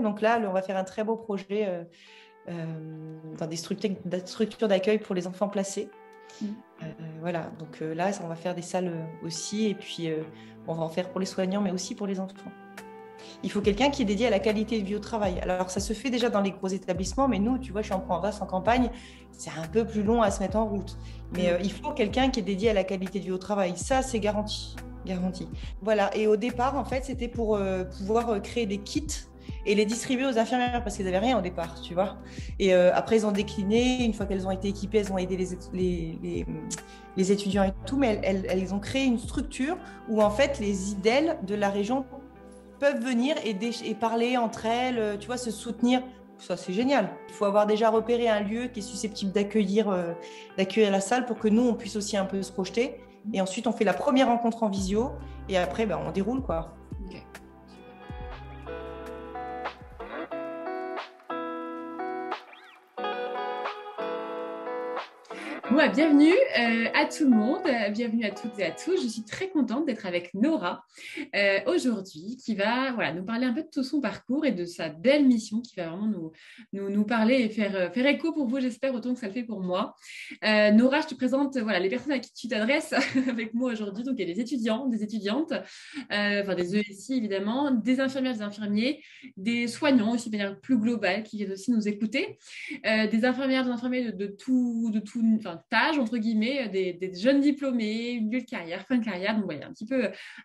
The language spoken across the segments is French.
Donc là, on va faire un très beau projet dans des structures d'accueil pour les enfants placés. Voilà, donc là, on va faire des salles aussi, et puis on va en faire pour les soignants, mais aussi pour les enfants. Il faut quelqu'un qui est dédié à la qualité de vie au travail. Alors, ça se fait déjà dans les gros établissements, mais nous, tu vois, je suis en province, en campagne, c'est un peu plus long à se mettre en route. Mais il faut quelqu'un qui est dédié à la qualité de vie au travail. Ça, c'est garanti. Garanti. Voilà, et au départ, en fait, c'était pour pouvoir créer des kits et les distribuer aux infirmières parce qu'ils n'avaient rien au départ, tu vois. Et après, ils ont décliné. Une fois qu'elles ont été équipées, elles ont aidé les étudiants et tout, mais elles ont créé une structure où, en fait, les IDEL de la région peuvent venir et parler entre elles, tu vois, se soutenir. Ça, c'est génial. Il faut avoir déjà repéré un lieu qui est susceptible d'accueillir la salle pour que nous, on puisse aussi un peu se projeter. Et ensuite, on fait la première rencontre en visio et après, on déroule, quoi. Okay. Bon, bienvenue à tout le monde, bienvenue à toutes et à tous. Je suis très contente d'être avec Nora aujourd'hui qui va nous parler un peu de tout son parcours et de sa belle mission qui va vraiment nous parler et faire écho pour vous, j'espère, autant que ça le fait pour moi. Nora, je te présente les personnes à qui tu t'adresses avec moi aujourd'hui. Donc, il y a des étudiants, des étudiantes, des ESI évidemment, des infirmières, des infirmiers, des soignants aussi de manière plus globale qui viennent aussi nous écouter, des infirmières, des infirmiers de tout tâche, entre guillemets, des jeunes diplômés, milieu de carrière, fin de carrière, donc voilà,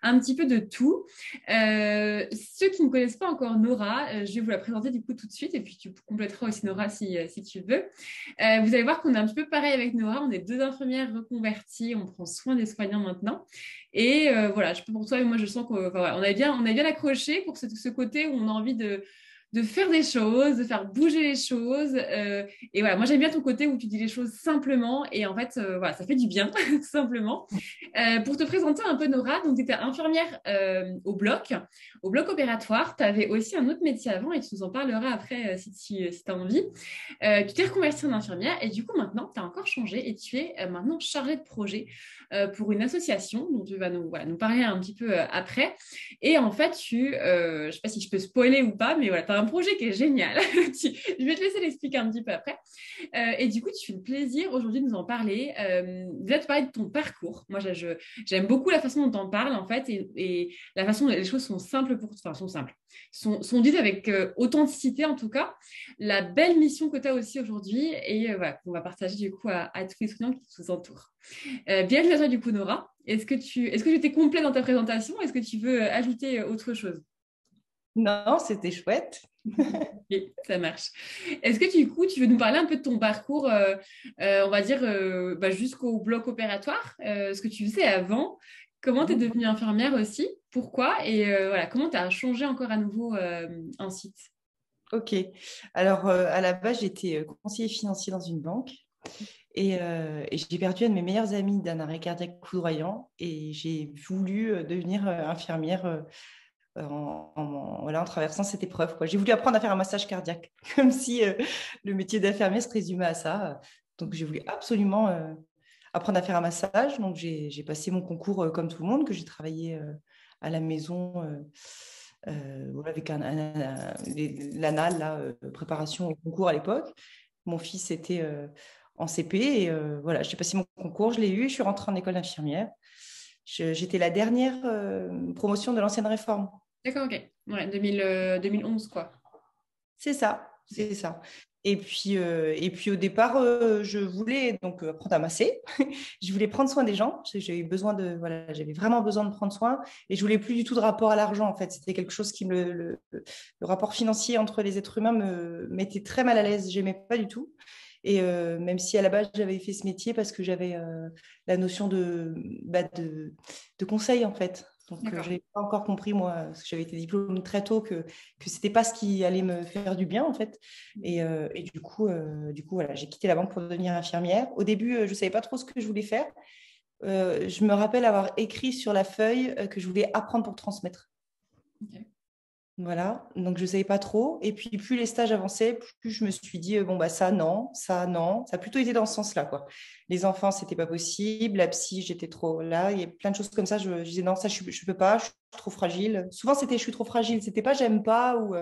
un petit peu de tout. Ceux qui ne connaissent pas encore Nora, je vais vous la présenter du coup tout de suite et puis tu compléteras aussi Nora si tu veux. Vous allez voir qu'on est un petit peu pareil avec Nora, on est deux infirmières reconverties, on prend soin des soignants maintenant. Et je peux pour toi, et moi je sens qu'on on a bien accroché pour ce côté où on a envie de faire des choses, de faire bouger les choses. Et voilà, moi j'aime bien ton côté où tu dis les choses simplement et en fait, ça fait du bien, tout simplement. Pour te présenter un peu Nora, donc tu étais infirmière au bloc opératoire. Tu avais aussi un autre métier avant et tu nous en parleras après si tu as envie. Tu t'es reconvertie en infirmière et du coup maintenant, tu as encore changé et tu es maintenant chargée de projet pour une association dont tu vas nous parler un petit peu après. Et en fait, je ne sais pas si je peux spoiler ou pas, mais voilà, tu as un projet qui est génial. Je vais te laisser l'expliquer un petit peu après. Et du coup, tu fais le plaisir aujourd'hui de nous en parler. Déjà, de parler de ton parcours. Moi, j'aime beaucoup la façon dont tu en parles, en fait, et la façon dont les choses sont simples sont simples. Sont dites avec authenticité, en tout cas. La belle mission que tu as aussi aujourd'hui et qu'on va partager du coup à tous les soignants qui nous entourent. Bienvenue à toi, du coup, Nora. Est-ce que j'étais complet dans ta présentation? Est-ce que tu veux ajouter autre chose? Non, c'était chouette. Ok, ça marche. Est-ce que du coup, tu veux nous parler un peu de ton parcours, on va dire, jusqu'au bloc opératoire, ce que tu faisais avant, comment tu es devenue infirmière aussi, pourquoi, et comment tu as changé encore à nouveau ensuite? Ok. Alors, à la base, j'étais conseiller financier dans une banque et j'ai perdu un de mes meilleurs amis d'un arrêt cardiaque foudroyant et j'ai voulu devenir infirmière en traversant cette épreuve, quoi. J'ai voulu apprendre à faire un massage cardiaque, comme si le métier d'infirmière se résumait à ça. Donc, j'ai voulu absolument apprendre à faire un massage. Donc, j'ai passé mon concours comme tout le monde, que j'ai travaillé à la maison avec l'ANAL, préparation au concours à l'époque. Mon fils était en CP et j'ai passé mon concours, je l'ai eu, je suis rentrée en école d'infirmière. J'étais la dernière promotion de l'ancienne réforme. D'accord, ok. Ouais, 2011, quoi. C'est ça, c'est ça. Et puis au départ, je voulais donc apprendre à masser. Je voulais prendre soin des gens. J'avais vraiment besoin de prendre soin. Et je voulais plus du tout de rapport à l'argent. En fait, c'était quelque chose le rapport financier entre les êtres humains me mettait très mal à l'aise. J'aimais pas du tout. Et même si à la base j'avais fait ce métier parce que j'avais la notion de conseil en fait. Donc je n'avais pas encore compris moi, parce que j'avais été diplômée très tôt, que c'était pas ce qui allait me faire du bien en fait. Et du coup voilà, j'ai quitté la banque pour devenir infirmière. Au début, je savais pas trop ce que je voulais faire. Je me rappelle avoir écrit sur la feuille que je voulais apprendre pour transmettre. Okay. Voilà, donc je ne savais pas trop. Et puis, plus les stages avançaient, plus je me suis dit, bon, bah, ça, non, ça, non. Ça a plutôt été dans ce sens-là, quoi. Les enfants, c'était pas possible. La psy, j'étais trop là. Il y a plein de choses comme ça. Je disais, non, ça, je peux pas, je suis trop fragile. Souvent, c'était je suis trop fragile. C'était pas j'aime pas ou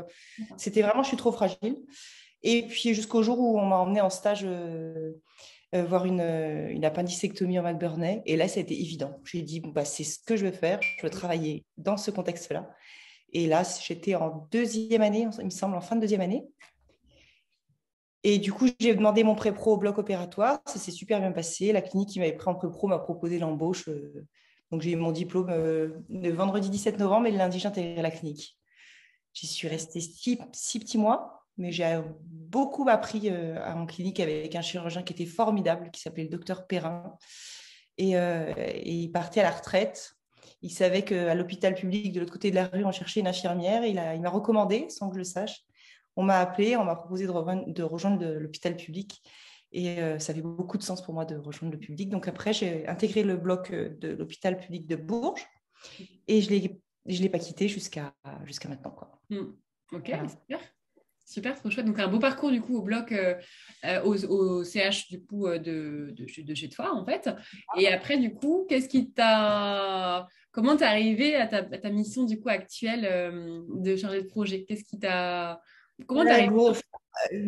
c'était vraiment je suis trop fragile. Et puis, jusqu'au jour où on m'a emmenée en stage voir une appendicectomie en McBurney. Et là, ça a été évident. J'ai dit, bon, bah, c'est ce que je veux faire. Je veux travailler dans ce contexte-là. Et là, j'étais en deuxième année, il me semble, en fin de deuxième année. Et du coup, j'ai demandé mon pré-pro au bloc opératoire. Ça s'est super bien passé. La clinique qui m'avait pris en pré-pro m'a proposé l'embauche. Donc, j'ai eu mon diplôme le vendredi 17 novembre et le lundi, j'ai intégré la clinique. J'y suis restée six petits mois, mais j'ai beaucoup appris en clinique avec un chirurgien qui était formidable, qui s'appelait le docteur Perrin. Et il partait à la retraite. Il savait qu'à l'hôpital public, de l'autre côté de la rue, on cherchait une infirmière. Il m'a recommandé, sans que je le sache. On m'a appelé, on m'a proposé de rejoindre l'hôpital public. Et ça avait beaucoup de sens pour moi de rejoindre le public. Donc après, j'ai intégré le bloc de l'hôpital public de Bourges. Et je ne l'ai pas quitté jusqu'à maintenant, quoi. Ok, Voilà. super. Super, trop chouette. Donc, un beau parcours du coup au bloc, au CH du coup de chez toi en fait. Et après, du coup, comment t'es arrivé à ta mission du coup actuelle de chargée de projet? Comment t'es Ouais, arrivé?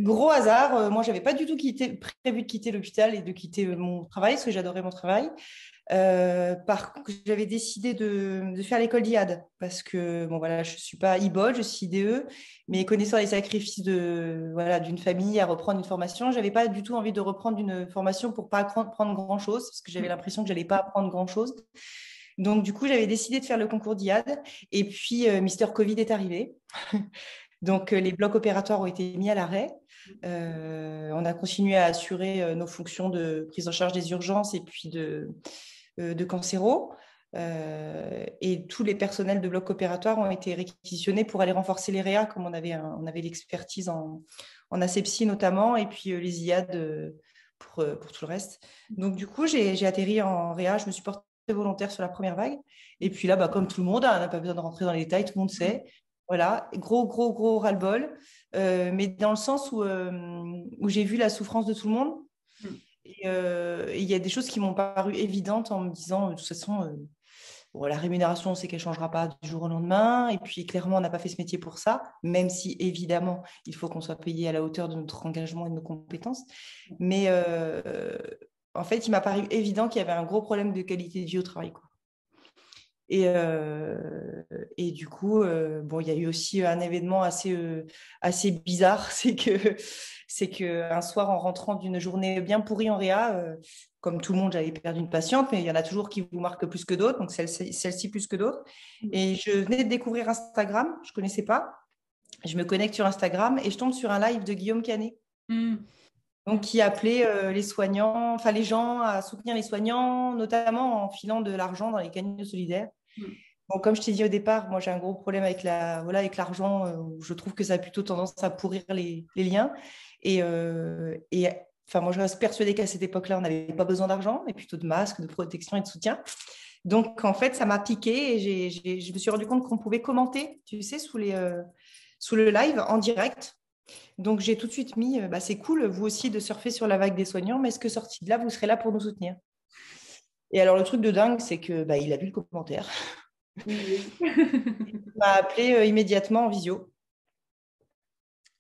gros hasard. Moi, j'avais pas du tout prévu de quitter l'hôpital et de quitter mon travail, parce que j'adorais mon travail. Par contre, j'avais décidé de faire l'école d'IAD parce que bon voilà, je suis pas IBOD, je suis IDE, mais connaissant les sacrifices d'une famille à reprendre une formation, j'avais pas du tout envie de reprendre une formation pour pas apprendre grand chose parce que j'avais l'impression que j'allais pas apprendre grand chose. Donc du coup, j'avais décidé de faire le concours d'IAD et puis Mister Covid est arrivé. Donc les blocs opératoires ont été mis à l'arrêt. On a continué à assurer nos fonctions de prise en charge des urgences et puis de cancéro. Et tous les personnels de bloc opératoire ont été réquisitionnés pour aller renforcer les réa, comme on avait l'expertise en asepsie notamment, et puis les IAD pour tout le reste. Donc du coup, j'ai atterri en réa, je me suis portée volontaire sur la première vague. Et puis là, bah, comme tout le monde, on n'a pas besoin de rentrer dans les détails, tout le monde sait. Voilà, gros ras-le-bol, mais dans le sens où j'ai vu la souffrance de tout le monde. Et il y a des choses qui m'ont paru évidentes en me disant, de toute façon, bon, la rémunération, on sait qu'elle ne changera pas du jour au lendemain. Et puis, clairement, on n'a pas fait ce métier pour ça, même si, évidemment, il faut qu'on soit payé à la hauteur de notre engagement et de nos compétences. Mais en fait, il m'a paru évident qu'il y avait un gros problème de qualité de vie au travail, quoi. Et du coup, bon, il y a eu aussi un événement assez bizarre, c'est que un soir, en rentrant d'une journée bien pourrie en réa, comme tout le monde, j'avais perdu une patiente, mais il y en a toujours qui vous marquent plus que d'autres, donc celle-ci plus que d'autres. Et je venais de découvrir Instagram, je ne connaissais pas. Je me connecte sur Instagram et je tombe sur un live de Guillaume Canet. Donc, qui appelait les soignants, enfin les gens à soutenir les soignants, notamment en filant de l'argent dans les cagnottes solidaires. Bon, comme je t'ai dit au départ, moi j'ai un gros problème avec l'argent. Je trouve que ça a plutôt tendance à pourrir les liens. Et enfin, moi je reste persuadée qu'à cette époque-là, on n'avait pas besoin d'argent, mais plutôt de masques, de protection et de soutien. Donc en fait, ça m'a piqué et je me suis rendu compte qu'on pouvait commenter, tu sais, sous le live en direct. Donc j'ai tout de suite mis, c'est cool, vous aussi, de surfer sur la vague des soignants, mais est-ce que sorti de là, vous serez là pour nous soutenir? Et alors le truc de dingue, c'est que il a vu le commentaire. Il m'a appelé immédiatement en visio.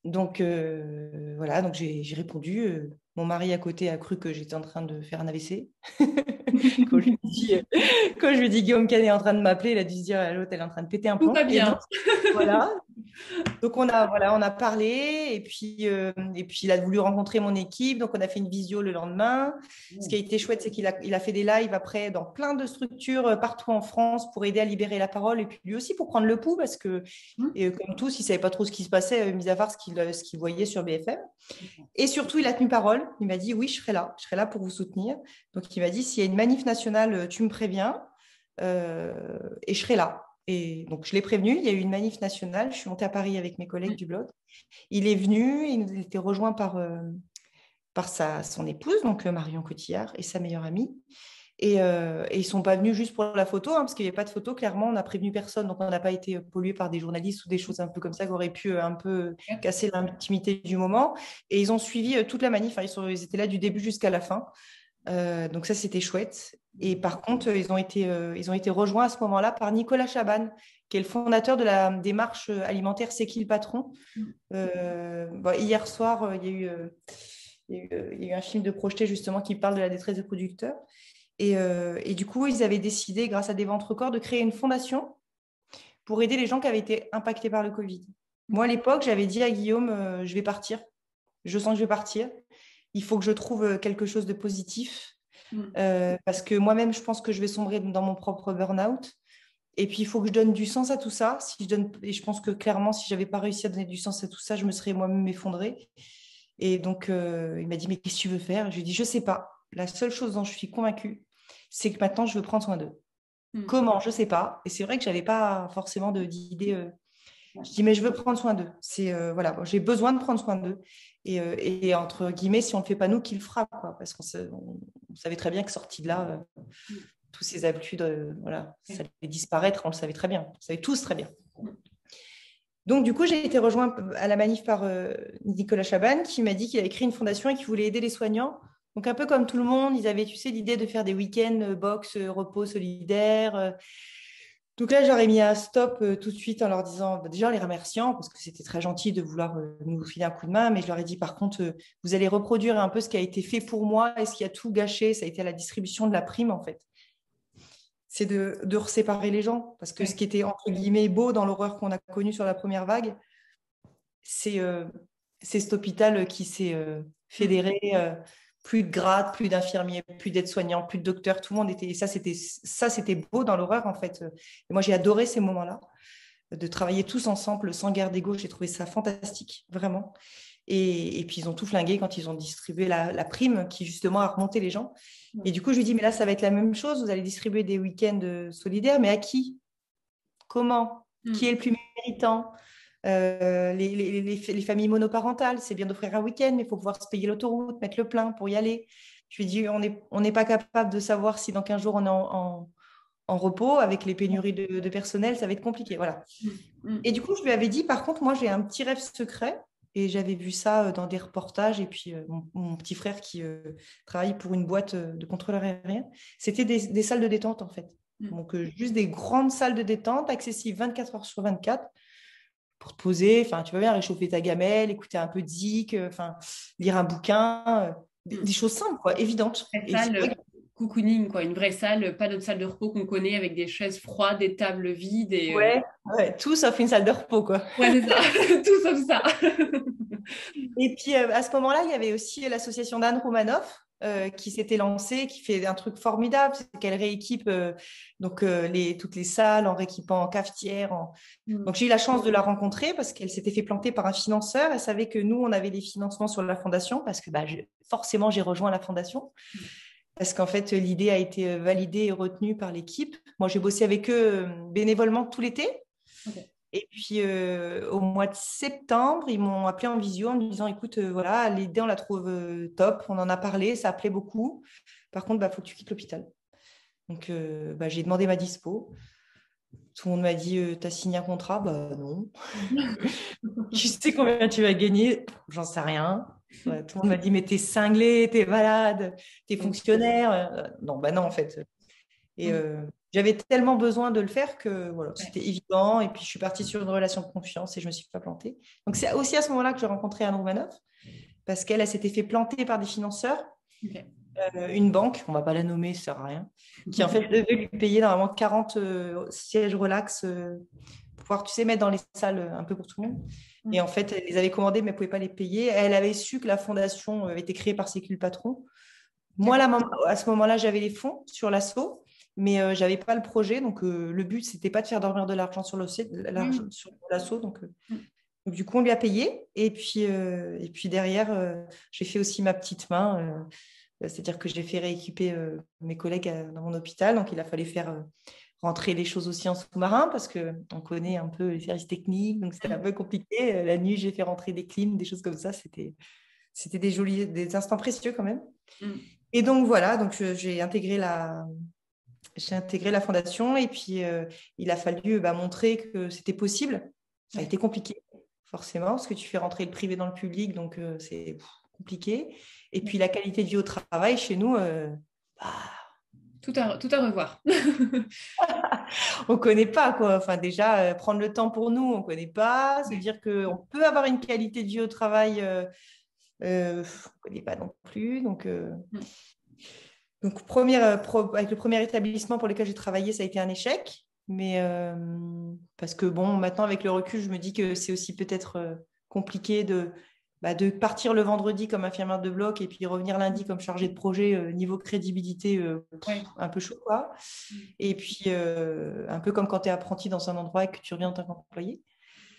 Donc voilà, donc j'ai répondu. Mon mari à côté a cru que j'étais en train de faire un AVC. Quand je lui ai dit Guillaume Canet est en train de m'appeler, il a dû se dire l'autre, elle est en train de péter un Tout plomb. va Et bien. donc, voilà. Donc on a parlé et puis il a voulu rencontrer mon équipe, donc on a fait une visio le lendemain. Ce qui a été chouette, c'est qu'il a fait des lives après dans plein de structures partout en France pour aider à libérer la parole et puis lui aussi pour prendre le pouls parce que comme tous, il savait pas trop ce qui se passait, mis à part ce qu'il voyait sur BFM. Et surtout, il a tenu parole. Il m'a dit oui, je serai là pour vous soutenir. Donc il m'a dit s'il y a une manif nationale, tu me préviens et je serai là. Et donc, je l'ai prévenu, il y a eu une manif nationale. Je suis montée à Paris avec mes collègues du blog. Il est venu, il était rejoint par son épouse, donc Marion Cotillard, et sa meilleure amie. Et ils ne sont pas venus juste pour la photo, parce qu'il n'y avait pas de photo, clairement, on n'a prévenu personne, donc on n'a pas été pollué par des journalistes ou des choses un peu comme ça qui auraient pu un peu casser l'intimité du moment. Et ils ont suivi toute la manif, ils étaient là du début jusqu'à la fin. Donc ça, c'était chouette. Et par contre, ils ont été rejoints à ce moment-là par Nicolas Chaban, qui est le fondateur de la démarche alimentaire C'est qui le patron. Hier soir, il y a eu un film de projeté justement qui parle de la détresse des producteurs. Et du coup, ils avaient décidé, grâce à des ventes records, de créer une fondation pour aider les gens qui avaient été impactés par le Covid. Moi, à l'époque, j'avais dit à Guillaume, je vais partir. Je sens que je vais partir. Il faut que je trouve quelque chose de positif. Parce que moi-même, je pense que je vais sombrer dans mon propre burn-out. Et puis, il faut que je donne du sens à tout ça. Et je pense que clairement, si je n'avais pas réussi à donner du sens à tout ça, je me serais moi-même effondrée. Et donc, il m'a dit, mais qu'est-ce que tu veux faire? Je lui ai dit, je ne sais pas. La seule chose dont je suis convaincue, c'est que maintenant, je veux prendre soin d'eux. Comment? Je ne sais pas. Et c'est vrai que je n'avais pas forcément d'idée. Je dis, mais je veux prendre soin d'eux. Voilà, j'ai besoin de prendre soin d'eux. Et entre guillemets, si on ne le fait pas nous, qui le fera, quoi. Parce qu'on savait très bien que sorti de là, tous ces habitudes, voilà, ça allait disparaître. On le savait très bien. On le savait tous très bien. Donc, du coup, j'ai été rejointe à la manif par Nicolas Chaban, qui m'a dit qu'il avait créé une fondation et qu'il voulait aider les soignants. Donc, un peu comme tout le monde, ils avaient, tu sais, l'idée de faire des week-ends box, repos solidaire. Donc là, j'aurais mis un stop tout de suite en leur disant, déjà en les remerciant, parce que c'était très gentil de vouloir nous filer un coup de main, mais je leur ai dit, par contre, vous allez reproduire un peu ce qui a été fait pour moi et ce qui a tout gâché. Ça a été la distribution de la prime, en fait. C'est de séparer les gens, parce que ce qui était, entre guillemets, beau dans l'horreur qu'on a connue sur la première vague, c'est cet hôpital qui s'est fédéré, plus de grades, plus d'infirmiers, plus d'aides-soignants, plus de docteurs, tout le monde était... Et ça, c'était beau dans l'horreur, en fait. Et moi, j'ai adoré ces moments-là, de travailler tous ensemble, sans guerre d'ego. J'ai trouvé ça fantastique, vraiment. Et puis, ils ont tout flingué quand ils ont distribué la prime qui, justement, a remonté les gens. Et du coup, je lui dis, mais là, ça va être la même chose. Vous allez distribuer des week-ends solidaires, mais à qui? Comment? Qui est le plus méritant? Les familles monoparentales, c'est bien d'offrir un week-end, mais il faut pouvoir se payer l'autoroute, mettre le plein pour y aller. Je lui dis, on n'est pas capable de savoir si dans 15 jours on est en repos avec les pénuries de personnel, ça va être compliqué. Voilà. Et du coup, je lui avais dit, par contre, moi, j'ai un petit rêve secret. Et j'avais vu ça dans des reportages. Et puis, mon petit frère qui travaille pour une boîte de contrôleur aérien, c'était des salles de détente, en fait. Donc, juste des grandes salles de détente, accessibles 24 heures sur 24, pour te poser. Enfin, tu vas bien réchauffer ta gamelle, écouter un peu de zik, lire un bouquin, des choses simples, quoi, évidentes. Une salle cocooning, quoi, une vraie salle, pas notre salle de repos qu'on connaît avec des chaises froides, des tables vides. Ouais, tout sauf une salle de repos, quoi. Ouais, c'est ça, tout sauf ça. Et puis, à ce moment-là, il y avait aussi l'association d'Anne Romanoff qui s'était lancée, qui fait un truc formidable, c'est qu'elle rééquipe toutes les salles en rééquipant en cafetière. Donc, j'ai eu la chance de la rencontrer parce qu'elle s'était fait planter par un financeur. Elle savait que nous, on avait des financements sur la fondation parce que forcément, j'ai rejoint la fondation. Parce qu'en fait, l'idée a été validée et retenue par l'équipe. Moi, j'ai bossé avec eux bénévolement tout l'été. Okay. Et puis, au mois de septembre, ils m'ont appelé en visio en me disant, écoute, voilà, l'idée, on la trouve top, on en a parlé, ça plaît beaucoup. Par contre, il faut que tu quittes l'hôpital. Donc, j'ai demandé ma dispo. Tout le monde m'a dit, tu as signé un contrat? Non. Tu sais combien tu vas gagner? J'en sais rien. Ouais, tout le monde m'a dit, mais t'es cinglé, t'es malade, t'es fonctionnaire. Non, non, en fait. Et j'avais tellement besoin de le faire que voilà, c'était évident. Et puis, je suis partie sur une relation de confiance et je ne me suis pas plantée. Donc, c'est aussi à ce moment-là que j'ai rencontré Anne Romanoff parce qu'elle s'était fait planter par des financeurs. Okay. Une banque, on ne va pas la nommer, ça ne sert à rien, qui en fait devait lui payer normalement 40 sièges relax pour pouvoir, tu sais, mettre dans les salles un peu pour tout le monde. Et en fait, elle les avait commandés, mais elle ne pouvait pas les payer. Elle avait su que la fondation avait été créée par C'est qui le patron. Moi, à ce moment-là, j'avais les fonds sur l'asso, mais je n'avais pas le projet. Donc, le but, ce n'était pas de faire dormir de l'argent sur l'asso. Donc, du coup, on lui a payé. Et puis derrière, j'ai fait aussi ma petite main. C'est-à-dire que j'ai fait rééquiper mes collègues dans mon hôpital. Donc, il a fallu faire rentrer les choses aussi en sous-marin parce qu'on connaît un peu les services techniques. Donc, c'était un peu compliqué. La nuit, j'ai fait rentrer des clims, des choses comme ça. C'était des instants précieux quand même. Et donc voilà, donc j'ai intégré la fondation et puis il a fallu montrer que c'était possible. Ça a Ouais. été compliqué, forcément, parce que tu fais rentrer le privé dans le public, donc c'est compliqué. Et puis la qualité de vie au travail chez nous, bah, Tout à revoir. on ne connaît pas, quoi. Enfin, déjà, prendre le temps pour nous, on ne connaît pas. Se dire qu'on peut avoir une qualité de vie au travail, on ne connaît pas non plus. Donc, avec le premier établissement pour lequel j'ai travaillé, ça a été un échec. Mais parce que, bon, maintenant, avec le recul, je me dis que c'est aussi peut-être compliqué de partir le vendredi comme infirmière de bloc et puis revenir lundi comme chargée de projet, niveau crédibilité, Ouais. un peu chaud, quoi. Et puis, un peu comme quand tu es apprenti dans un endroit et que tu reviens en tant qu'employé.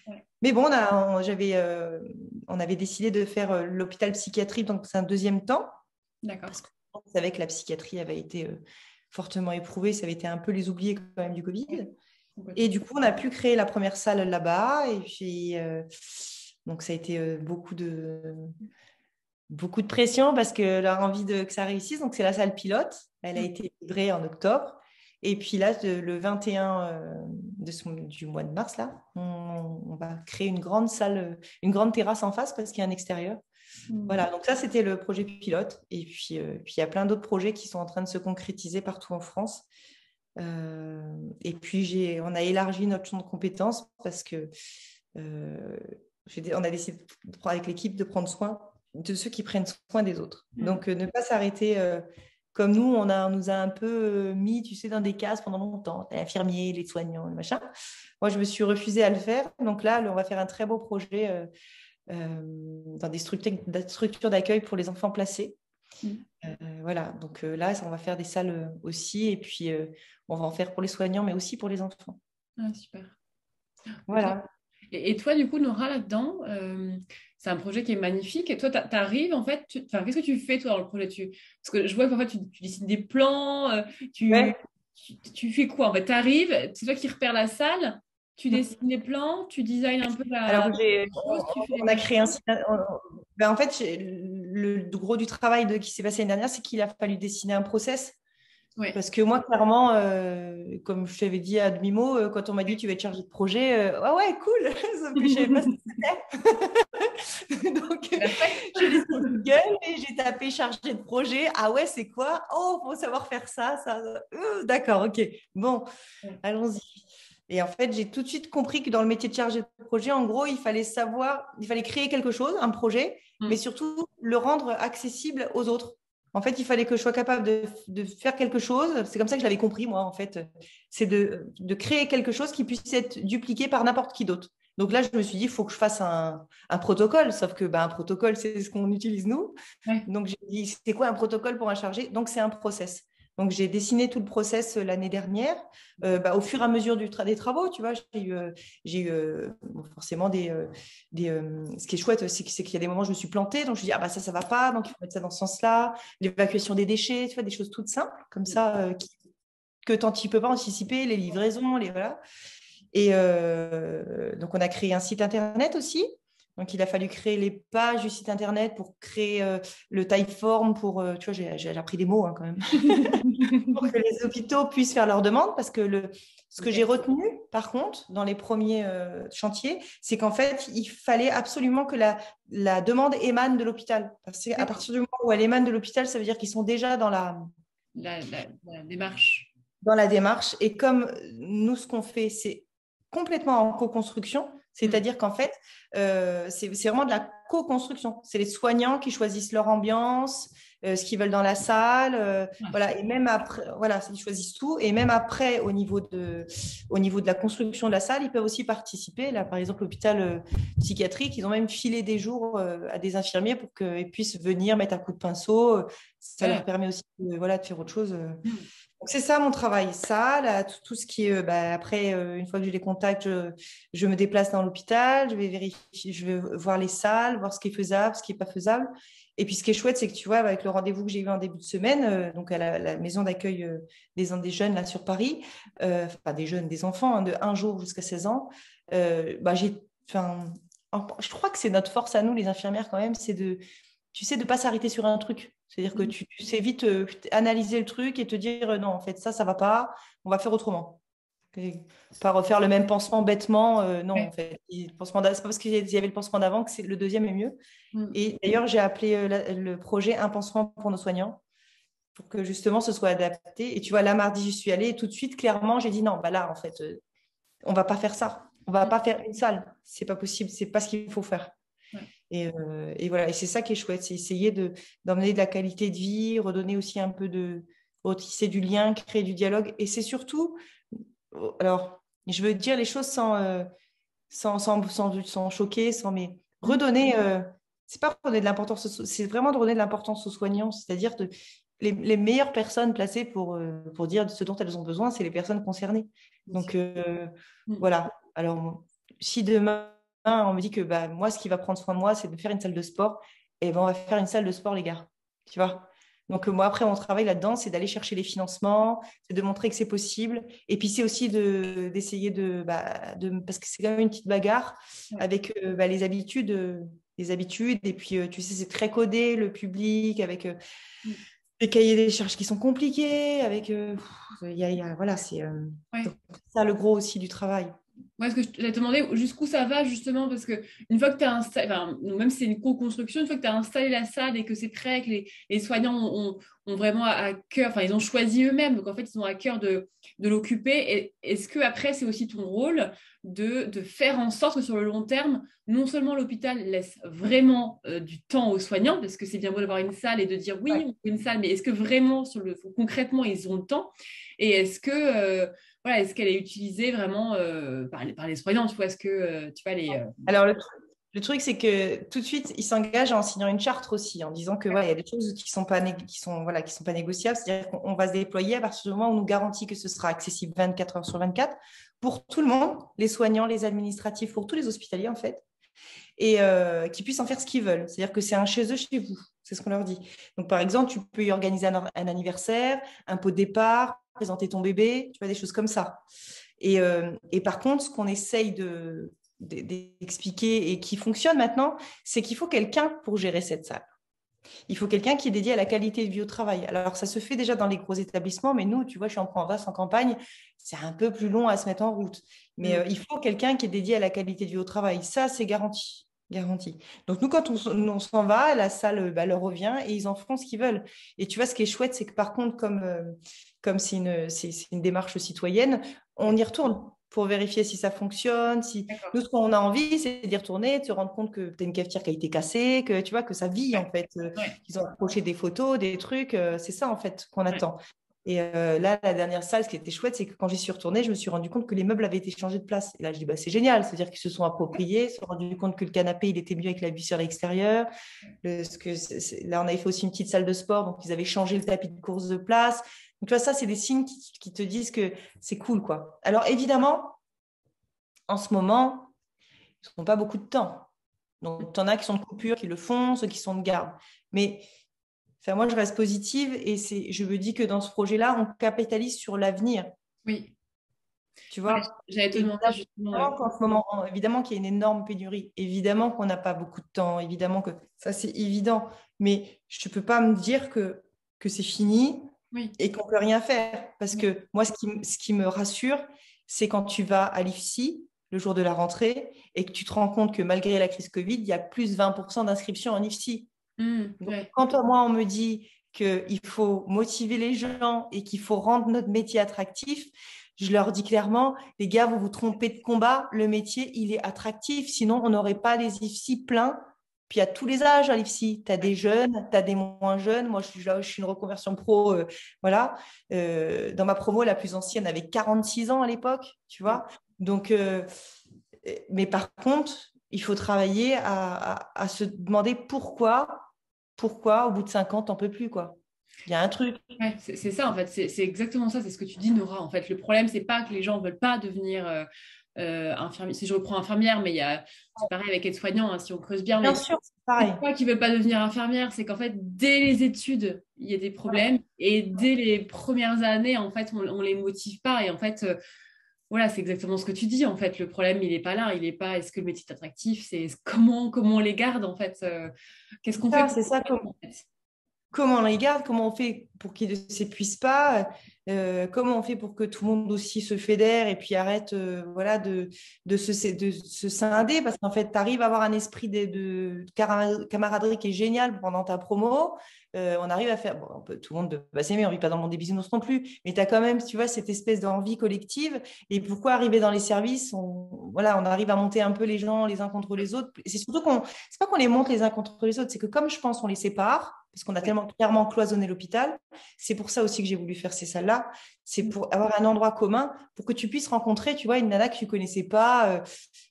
Ouais. Mais bon, on avait décidé de faire l'hôpital psychiatrique, donc c'est un deuxième temps. D'accord. Parce qu'on savait que la psychiatrie avait été fortement éprouvée, ça avait été un peu les oubliés quand même du Covid. Et du coup, on a pu créer la première salle là-bas. Et puis, donc ça a été beaucoup de pression parce que leur envie que ça réussisse. Donc, c'est la salle pilote. Elle a été livrée en octobre. Et puis là, le 21 du mois de mars, là, on va créer une grande salle, une grande terrasse en face parce qu'il y a un extérieur. Voilà, donc ça, c'était le projet pilote. Et puis il y a plein d'autres projets qui sont en train de se concrétiser partout en France. Et puis, on a élargi notre champ de compétences parce que on a décidé avec l'équipe de prendre soin de ceux qui prennent soin des autres. Donc, ne pas s'arrêter comme nous, on nous a un peu mis, tu sais, dans des cases pendant longtemps, les infirmiers, les soignants, le machin. Moi, je me suis refusée à le faire. Donc là, on va faire un très beau projet dans des structures d'accueil pour les enfants placés. Voilà, donc là, on va faire des salles aussi, et puis on va en faire pour les soignants, mais aussi pour les enfants. Ah, super. Voilà. Et toi, du coup, Nora, là-dedans, c'est un projet qui est magnifique. Et toi, tu arrives, en fait, qu'est-ce que tu fais, toi, dans le projet? Parce que je vois qu'en fait, tu dessines des plans, Ouais. tu fais quoi? En fait, tu arrives, c'est toi qui repères la salle, tu dessines les plans, tu designes un peu Alors, la chose, tu fais les on a créé un machins. site. En fait, le gros du travail qui s'est passé l'année dernière, c'est qu'il a fallu dessiner un process. Ouais. Parce que moi, clairement, comme je t'avais dit à demi-mot, quand on m'a dit tu vas être chargé de projet, ouais, cool, sauf que je savais pas ce que c'était. Donc, j'ai laissé Google et j'ai tapé chargé de projet. Ah ouais, c'est quoi? Oh, faut savoir faire ça, ça. D'accord, ok. Bon, allons-y. Et en fait, j'ai tout de suite compris que dans le métier de chargé de projet, en gros, il fallait créer quelque chose, un projet, mais surtout le rendre accessible aux autres. En fait, il fallait que je sois capable de faire quelque chose. C'est comme ça que je l'avais compris, moi, en fait. C'est de créer quelque chose qui puisse être dupliqué par n'importe qui d'autre. Donc là, je me suis dit, il faut que je fasse un protocole. Sauf que un protocole, c'est ce qu'on utilise nous. Ouais. Donc, j'ai dit, c'est quoi un protocole pour un chargé? Donc, c'est un process. Donc, j'ai dessiné tout le process l'année dernière. Au fur et à mesure des travaux, tu vois, forcément ce qui est chouette, c'est qu'il y a des moments où je me suis plantée, donc je me dis, ah bah ça va pas, donc il faut mettre ça dans ce sens-là. L'évacuation des déchets, tu vois, des choses toutes simples, comme ça, que tant tu peux pas anticiper, les livraisons, voilà. Et donc, on a créé un site internet aussi. Donc, il a fallu créer les pages du site internet pour créer le Typeform pour, tu vois, j'ai appris des mots quand même, pour que les hôpitaux puissent faire leurs demandes. Parce que ce que j'ai retenu, par contre, dans les premiers chantiers, c'est qu'en fait, il fallait absolument que la demande émane de l'hôpital. Parce qu'à partir du moment où elle émane de l'hôpital, ça veut dire qu'ils sont déjà La démarche. dans la démarche. Et comme nous, ce qu'on fait, c'est complètement en co-construction, c'est-à-dire qu'en fait, c'est vraiment de la co-construction. C'est les soignants qui choisissent leur ambiance, ce qu'ils veulent dans la salle, voilà. Et même après, voilà, ils choisissent tout. Et même après, au niveau de la construction de la salle, ils peuvent aussi participer. Là, par exemple, l'hôpital psychiatrique, ils ont même filé des jours à des infirmiers pour qu'ils puissent venir mettre un coup de pinceau. Ça leur permet aussi voilà, de faire autre chose. Donc, c'est ça mon travail, ça, là, tout ce qui est, après, une fois que j'ai les contacts, je me déplace dans l'hôpital, je vais vérifier, je vais voir les salles, voir ce qui est faisable, ce qui n'est pas faisable. Et puis, ce qui est chouette, c'est que tu vois, avec le rendez-vous que j'ai eu en début de semaine, donc à la maison d'accueil des jeunes là sur Paris, enfin des jeunes, des enfants, hein, de 1 jour jusqu'à 16 ans, je crois que c'est notre force à nous, les infirmières, quand même, c'est tu sais, de ne pas s'arrêter sur un truc. C'est-à-dire que tu sais vite analyser le truc et te dire non, en fait, ça va pas, on va faire autrement. Et pas refaire le même pansement bêtement. Non, en fait. C'est pas parce qu'il y avait le pansement d'avant que le deuxième est mieux. Et d'ailleurs, j'ai appelé le projet Un pansement pour nos soignants pour que justement ce soit adapté. Et tu vois, là, mardi, j'y suis allée et tout de suite, clairement, j'ai dit non, bah là, en fait, on va pas faire ça. On va pas faire une salle. C'est pas possible. C'est pas ce qu'il faut faire. Et voilà. Et c'est ça qui est chouette, c'est essayer d'emmener de la qualité de vie, redonner aussi un peu retisser du lien, créer du dialogue. Et c'est surtout, alors, je veux dire les choses sans choquer, mais redonner, c'est pas redonner de l'importance, c'est vraiment de redonner de l'importance aux soignants, c'est-à-dire les meilleures personnes placées pour dire ce dont elles ont besoin, c'est les personnes concernées. Donc voilà. Alors, si demain on me dit que bah, moi, ce qui va prendre soin de moi, c'est de faire une salle de sport, et ben on va faire une salle de sport, les gars. Tu vois? Donc moi, après, mon travail là-dedans, c'est d'aller chercher les financements, c'est de montrer que c'est possible. Et puis, c'est aussi d'essayer parce que c'est quand même une petite bagarre avec les habitudes. Et puis, tu sais, c'est très codé, le public, avec des cahiers des charges qui sont compliqués, avec... voilà, c'est ça le gros aussi du travail. Moi, ce que je t'ai demandé, jusqu'où ça va justement, parce que une fois que tu as installé, enfin, même si c'est une co-construction, une fois que tu as installé la salle et que c'est prêt, que les soignants ont vraiment à cœur, enfin, ils ont choisi eux-mêmes, donc en fait, ils ont à cœur de l'occuper. Est-ce que après, c'est aussi ton rôle de faire en sorte que sur le long terme, non seulement l'hôpital laisse vraiment du temps aux soignants, parce que c'est bien beau d'avoir une salle et de dire oui, on veut une salle, mais est-ce que vraiment, concrètement, ils ont le temps? Et est-ce que voilà, est-ce qu'elle est utilisée vraiment par les soignants, tu vois, est-ce que tu vois les Alors le truc c'est que tout de suite ils s'engagent en signant une charte aussi en disant que voilà, il y a des choses qui sont pas négociables, c'est-à-dire qu'on va se déployer à partir du moment où on nous garantit que ce sera accessible 24 heures sur 24 pour tout le monde, les soignants, les administratifs, pour tous les hospitaliers en fait, et qu'ils puissent en faire ce qu'ils veulent. C'est-à-dire que c'est un chez eux, chez vous. C'est ce qu'on leur dit. Donc, par exemple, tu peux y organiser un anniversaire, un pot de départ, présenter ton bébé, tu vois, des choses comme ça. Et par contre, ce qu'on essaye d'expliquer et qui fonctionne maintenant, c'est qu'il faut quelqu'un pour gérer cette salle. Il faut quelqu'un qui est dédié à la qualité de vie au travail. Alors, ça se fait déjà dans les gros établissements, mais nous, tu vois, je suis en province, en campagne, c'est un peu plus long à se mettre en route. Mais il faut quelqu'un qui est dédié à la qualité de vie au travail. Ça, c'est garanti. Garanti. Donc, nous, quand on s'en va, la salle leur revient et ils en feront ce qu'ils veulent. Et tu vois, ce qui est chouette, c'est que par contre, comme c'est une démarche citoyenne, on y retourne pour vérifier si ça fonctionne. Nous, ce qu'on a envie, c'est d'y retourner, de se rendre compte que tu as une cafetière qui a été cassée, que tu vois que ça vit en fait. Ils ont accroché des photos, des trucs. C'est ça en fait qu'on attend. Et là, la dernière salle, ce qui était chouette, c'est que quand j'y suis retournée, je me suis rendu compte que les meubles avaient été changés de place. Et là, je dis, bah, c'est génial. C'est-à-dire qu'ils se sont appropriés, se sont rendus compte que le canapé, il était mieux avec la vue sur l'extérieur. Là, on avait fait aussi une petite salle de sport, donc ils avaient changé le tapis de course de place. Donc, tu vois, ça, c'est des signes qui te disent que c'est cool, quoi. Alors, évidemment, en ce moment, ils n'ont pas beaucoup de temps. Donc, tu en as qui sont de coupure, qui le font, ceux qui sont de garde. Mais enfin, moi, je reste positive et je me dis que dans ce projet-là, on capitalise sur l'avenir. Oui. Tu vois, j'allais te demander justement. En ce moment, évidemment qu'il y a une énorme pénurie, évidemment qu'on n'a pas beaucoup de temps, évidemment que ça, c'est évident. Mais je ne peux pas me dire que c'est fini et qu'on ne peut rien faire. Parce que moi, ce qui me rassure, c'est quand tu vas à l'IFSI le jour de la rentrée et que tu te rends compte que malgré la crise Covid, il y a plus de 20% d'inscriptions en IFSI. Donc, quand moi, on me dit qu'il faut motiver les gens et qu'il faut rendre notre métier attractif, je leur dis clairement, les gars, vous vous trompez de combat, le métier, il est attractif, sinon on n'aurait pas les IFSI pleins. Puis à tous les âges à l'IFSI, tu as des jeunes, tu as des moins jeunes. Moi, je suis une reconversion pro, voilà. Dans ma promo, la plus ancienne avait 46 ans à l'époque, tu vois. Donc, mais par contre, il faut travailler à se demander pourquoi, au bout de 5 ans, tu n'en peux plus, quoi. Il y a un truc. Ouais, c'est ça, en fait. C'est exactement ça. C'est ce que tu dis, Nora. En fait, le problème, c'est pas que les gens ne veulent pas devenir infirmière. Si je reprends infirmière, mais c'est pareil avec aide-soignant, hein, si on creuse bien. Bien Mais sûr, c'est pareil. c'est pas qu'ils ne veulent pas devenir infirmière, c'est qu'en fait, dès les études, il y a des problèmes. Et dès les premières années, en fait, on ne les motive pas. Et en fait, voilà, c'est exactement ce que tu dis. En fait, le problème, il n'est pas là. Il n'est pas est-ce que le métier est attractif, c'est comment on les garde, en fait. Qu'est-ce qu'on fait C'est ça, en fait. comment on les garde, comment on fait pour qu'ils ne s'épuisent pas, comment on fait pour que tout le monde aussi se fédère et puis arrête voilà, de se scinder, parce qu'en fait, tu arrives à avoir un esprit de camaraderie qui est génial pendant ta promo. On arrive à faire, bon, tout le monde peut pas s'aimer, on ne vit pas dans le monde des bisounours non plus, mais tu as quand même, tu vois, cette espèce d'envie collective. Et pourquoi arriver dans les services, voilà, on arrive à monter un peu les gens les uns contre les autres. C'est surtout c'est pas qu'on les monte les uns contre les autres, c'est que comme je pense, on les sépare, parce qu'on a tellement clairement cloisonné l'hôpital. C'est pour ça aussi que j'ai voulu faire ces salles-là. C'est pour avoir un endroit commun, pour que tu puisses rencontrer, tu vois, une nana que tu connaissais pas.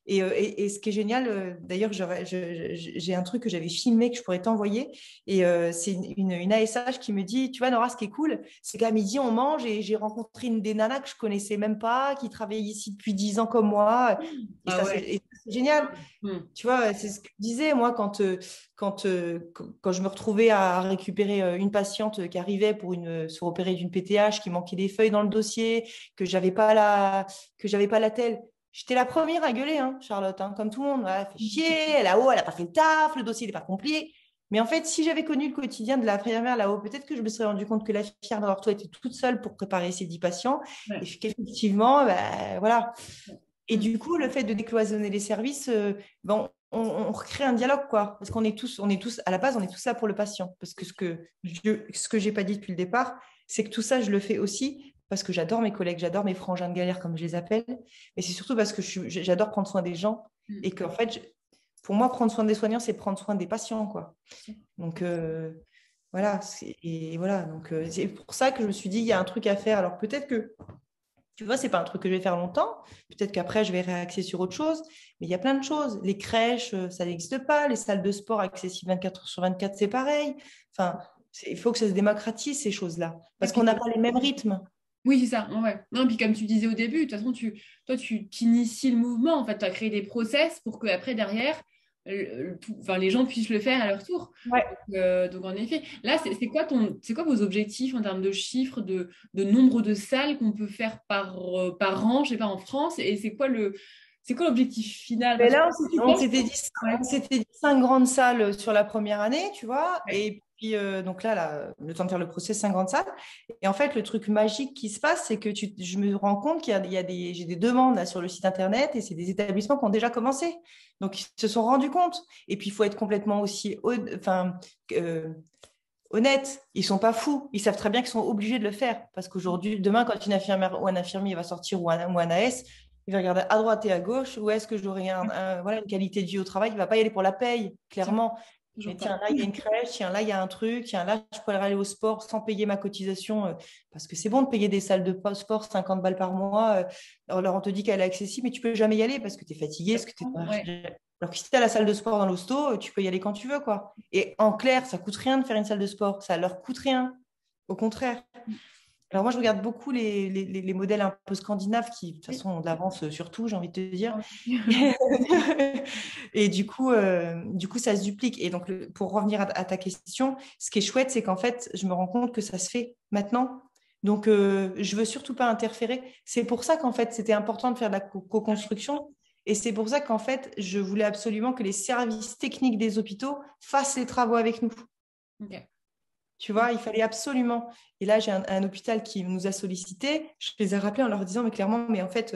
Et ce qui est génial, d'ailleurs, j'ai un truc que j'avais filmé que je pourrais t'envoyer. Et c'est une ASH qui me dit, tu vois, Nora, ce qui est cool, c'est qu'à midi, on mange et j'ai rencontré une des nanas que je connaissais même pas, qui travaillait ici depuis 10 ans comme moi. Et ça, c'est génial. Tu vois, c'est ce que je disais, moi, quand je me retrouvais à récupérer une patiente qui arrivait pour se faire opérer d'une PTH, qui manquait des feuilles dans le dossier, que j'avais pas la telle. J'étais la première à gueuler, hein, Charlotte, hein, comme tout le monde. Elle fait chier, là-haut, elle n'a pas fait le taf, le dossier n'est pas complet. Mais en fait, si j'avais connu le quotidien de la infirmière là-haut, peut-être que je me serais rendu compte que l'infirmière dans toi était toute seule pour préparer ses 10 patients. Et qu'effectivement, ben, voilà. Et du coup, le fait de décloisonner les services, ben, on recrée un dialogue, quoi. Parce qu'on est tous, à la base, on est tous là pour le patient. Parce que ce que je n'ai pas dit depuis le départ, c'est que tout ça, je le fais aussi parce que j'adore mes collègues, j'adore mes frangins de galère, comme je les appelle. Mais c'est surtout parce que j'adore prendre soin des gens. Et qu'en fait, pour moi, prendre soin des soignants, c'est prendre soin des patients, quoi. Donc, voilà. Et voilà. Donc, c'est pour ça que je me suis dit, il y a un truc à faire. Alors, peut-être que tu vois, c'est pas un truc que je vais faire longtemps. Peut-être qu'après, je vais réaxer sur autre chose. Mais il y a plein de choses. Les crèches, ça n'existe pas. Les salles de sport accessibles 24 heures sur 24, c'est pareil. Enfin, il faut que ça se démocratise, ces choses-là. Parce qu'on n'a pas les mêmes rythmes. Oui, c'est ça. Ouais. Non, puis comme tu disais au début, de toute façon, toi, tu inities le mouvement. En fait, tu as créé des process pour que après derrière, les gens puissent le faire à leur tour. Ouais. Donc, en effet, là, c'est quoi vos objectifs en termes de chiffres, de nombre de salles qu'on peut faire par an, je sais pas, en France? Et c'est quoi l'objectif final? Mais Parce là, que on s'était dit 5 grandes salles sur la première année, tu vois. Ouais. Et puis, donc là, le temps de faire le procès, 5 grandes salles. Et en fait, le truc magique qui se passe, c'est que je me rends compte j'ai des demandes là, sur le site internet et c'est des établissements qui ont déjà commencé. Donc, ils se sont rendus compte. Et puis, il faut être complètement aussi honnête. Ils sont pas fous. Ils savent très bien qu'ils sont obligés de le faire. Parce qu'aujourd'hui, demain, quand une infirmière ou un infirmier va sortir ou un AS, il va regarder à droite et à gauche où est-ce que j'aurai voilà, une qualité de vie au travail. Il ne va pas y aller pour la paye, clairement. Mais tiens, là, il y a une crèche, tiens, là, il y a un truc, tiens, là, je pourrais aller au sport sans payer ma cotisation. Parce que c'est bon de payer des salles de sport 50 balles par mois. Alors, on te dit qu'elle est accessible, mais tu ne peux jamais y aller parce que tu es fatigué. Parce que Alors que si tu as la salle de sport dans l'hosto, tu peux y aller quand tu veux, quoi. Et en clair, ça coûte rien de faire une salle de sport. Ça leur coûte rien. Au contraire. Alors moi, je regarde beaucoup les modèles un peu scandinaves qui, de toute façon, ont de l'avance sur tout, j'ai envie de te dire. Et du coup, ça se duplique. Et donc, pour revenir à ta question, ce qui est chouette, c'est qu'en fait, je me rends compte que ça se fait maintenant. Donc, je veux surtout pas interférer. C'est pour ça qu'en fait, c'était important de faire de la co-construction. Et c'est pour ça qu'en fait, je voulais absolument que les services techniques des hôpitaux fassent les travaux avec nous. Ok. Tu vois, il fallait absolument. Et là, j'ai un hôpital qui nous a sollicité. Je les ai rappelés en leur disant, mais clairement, mais en fait,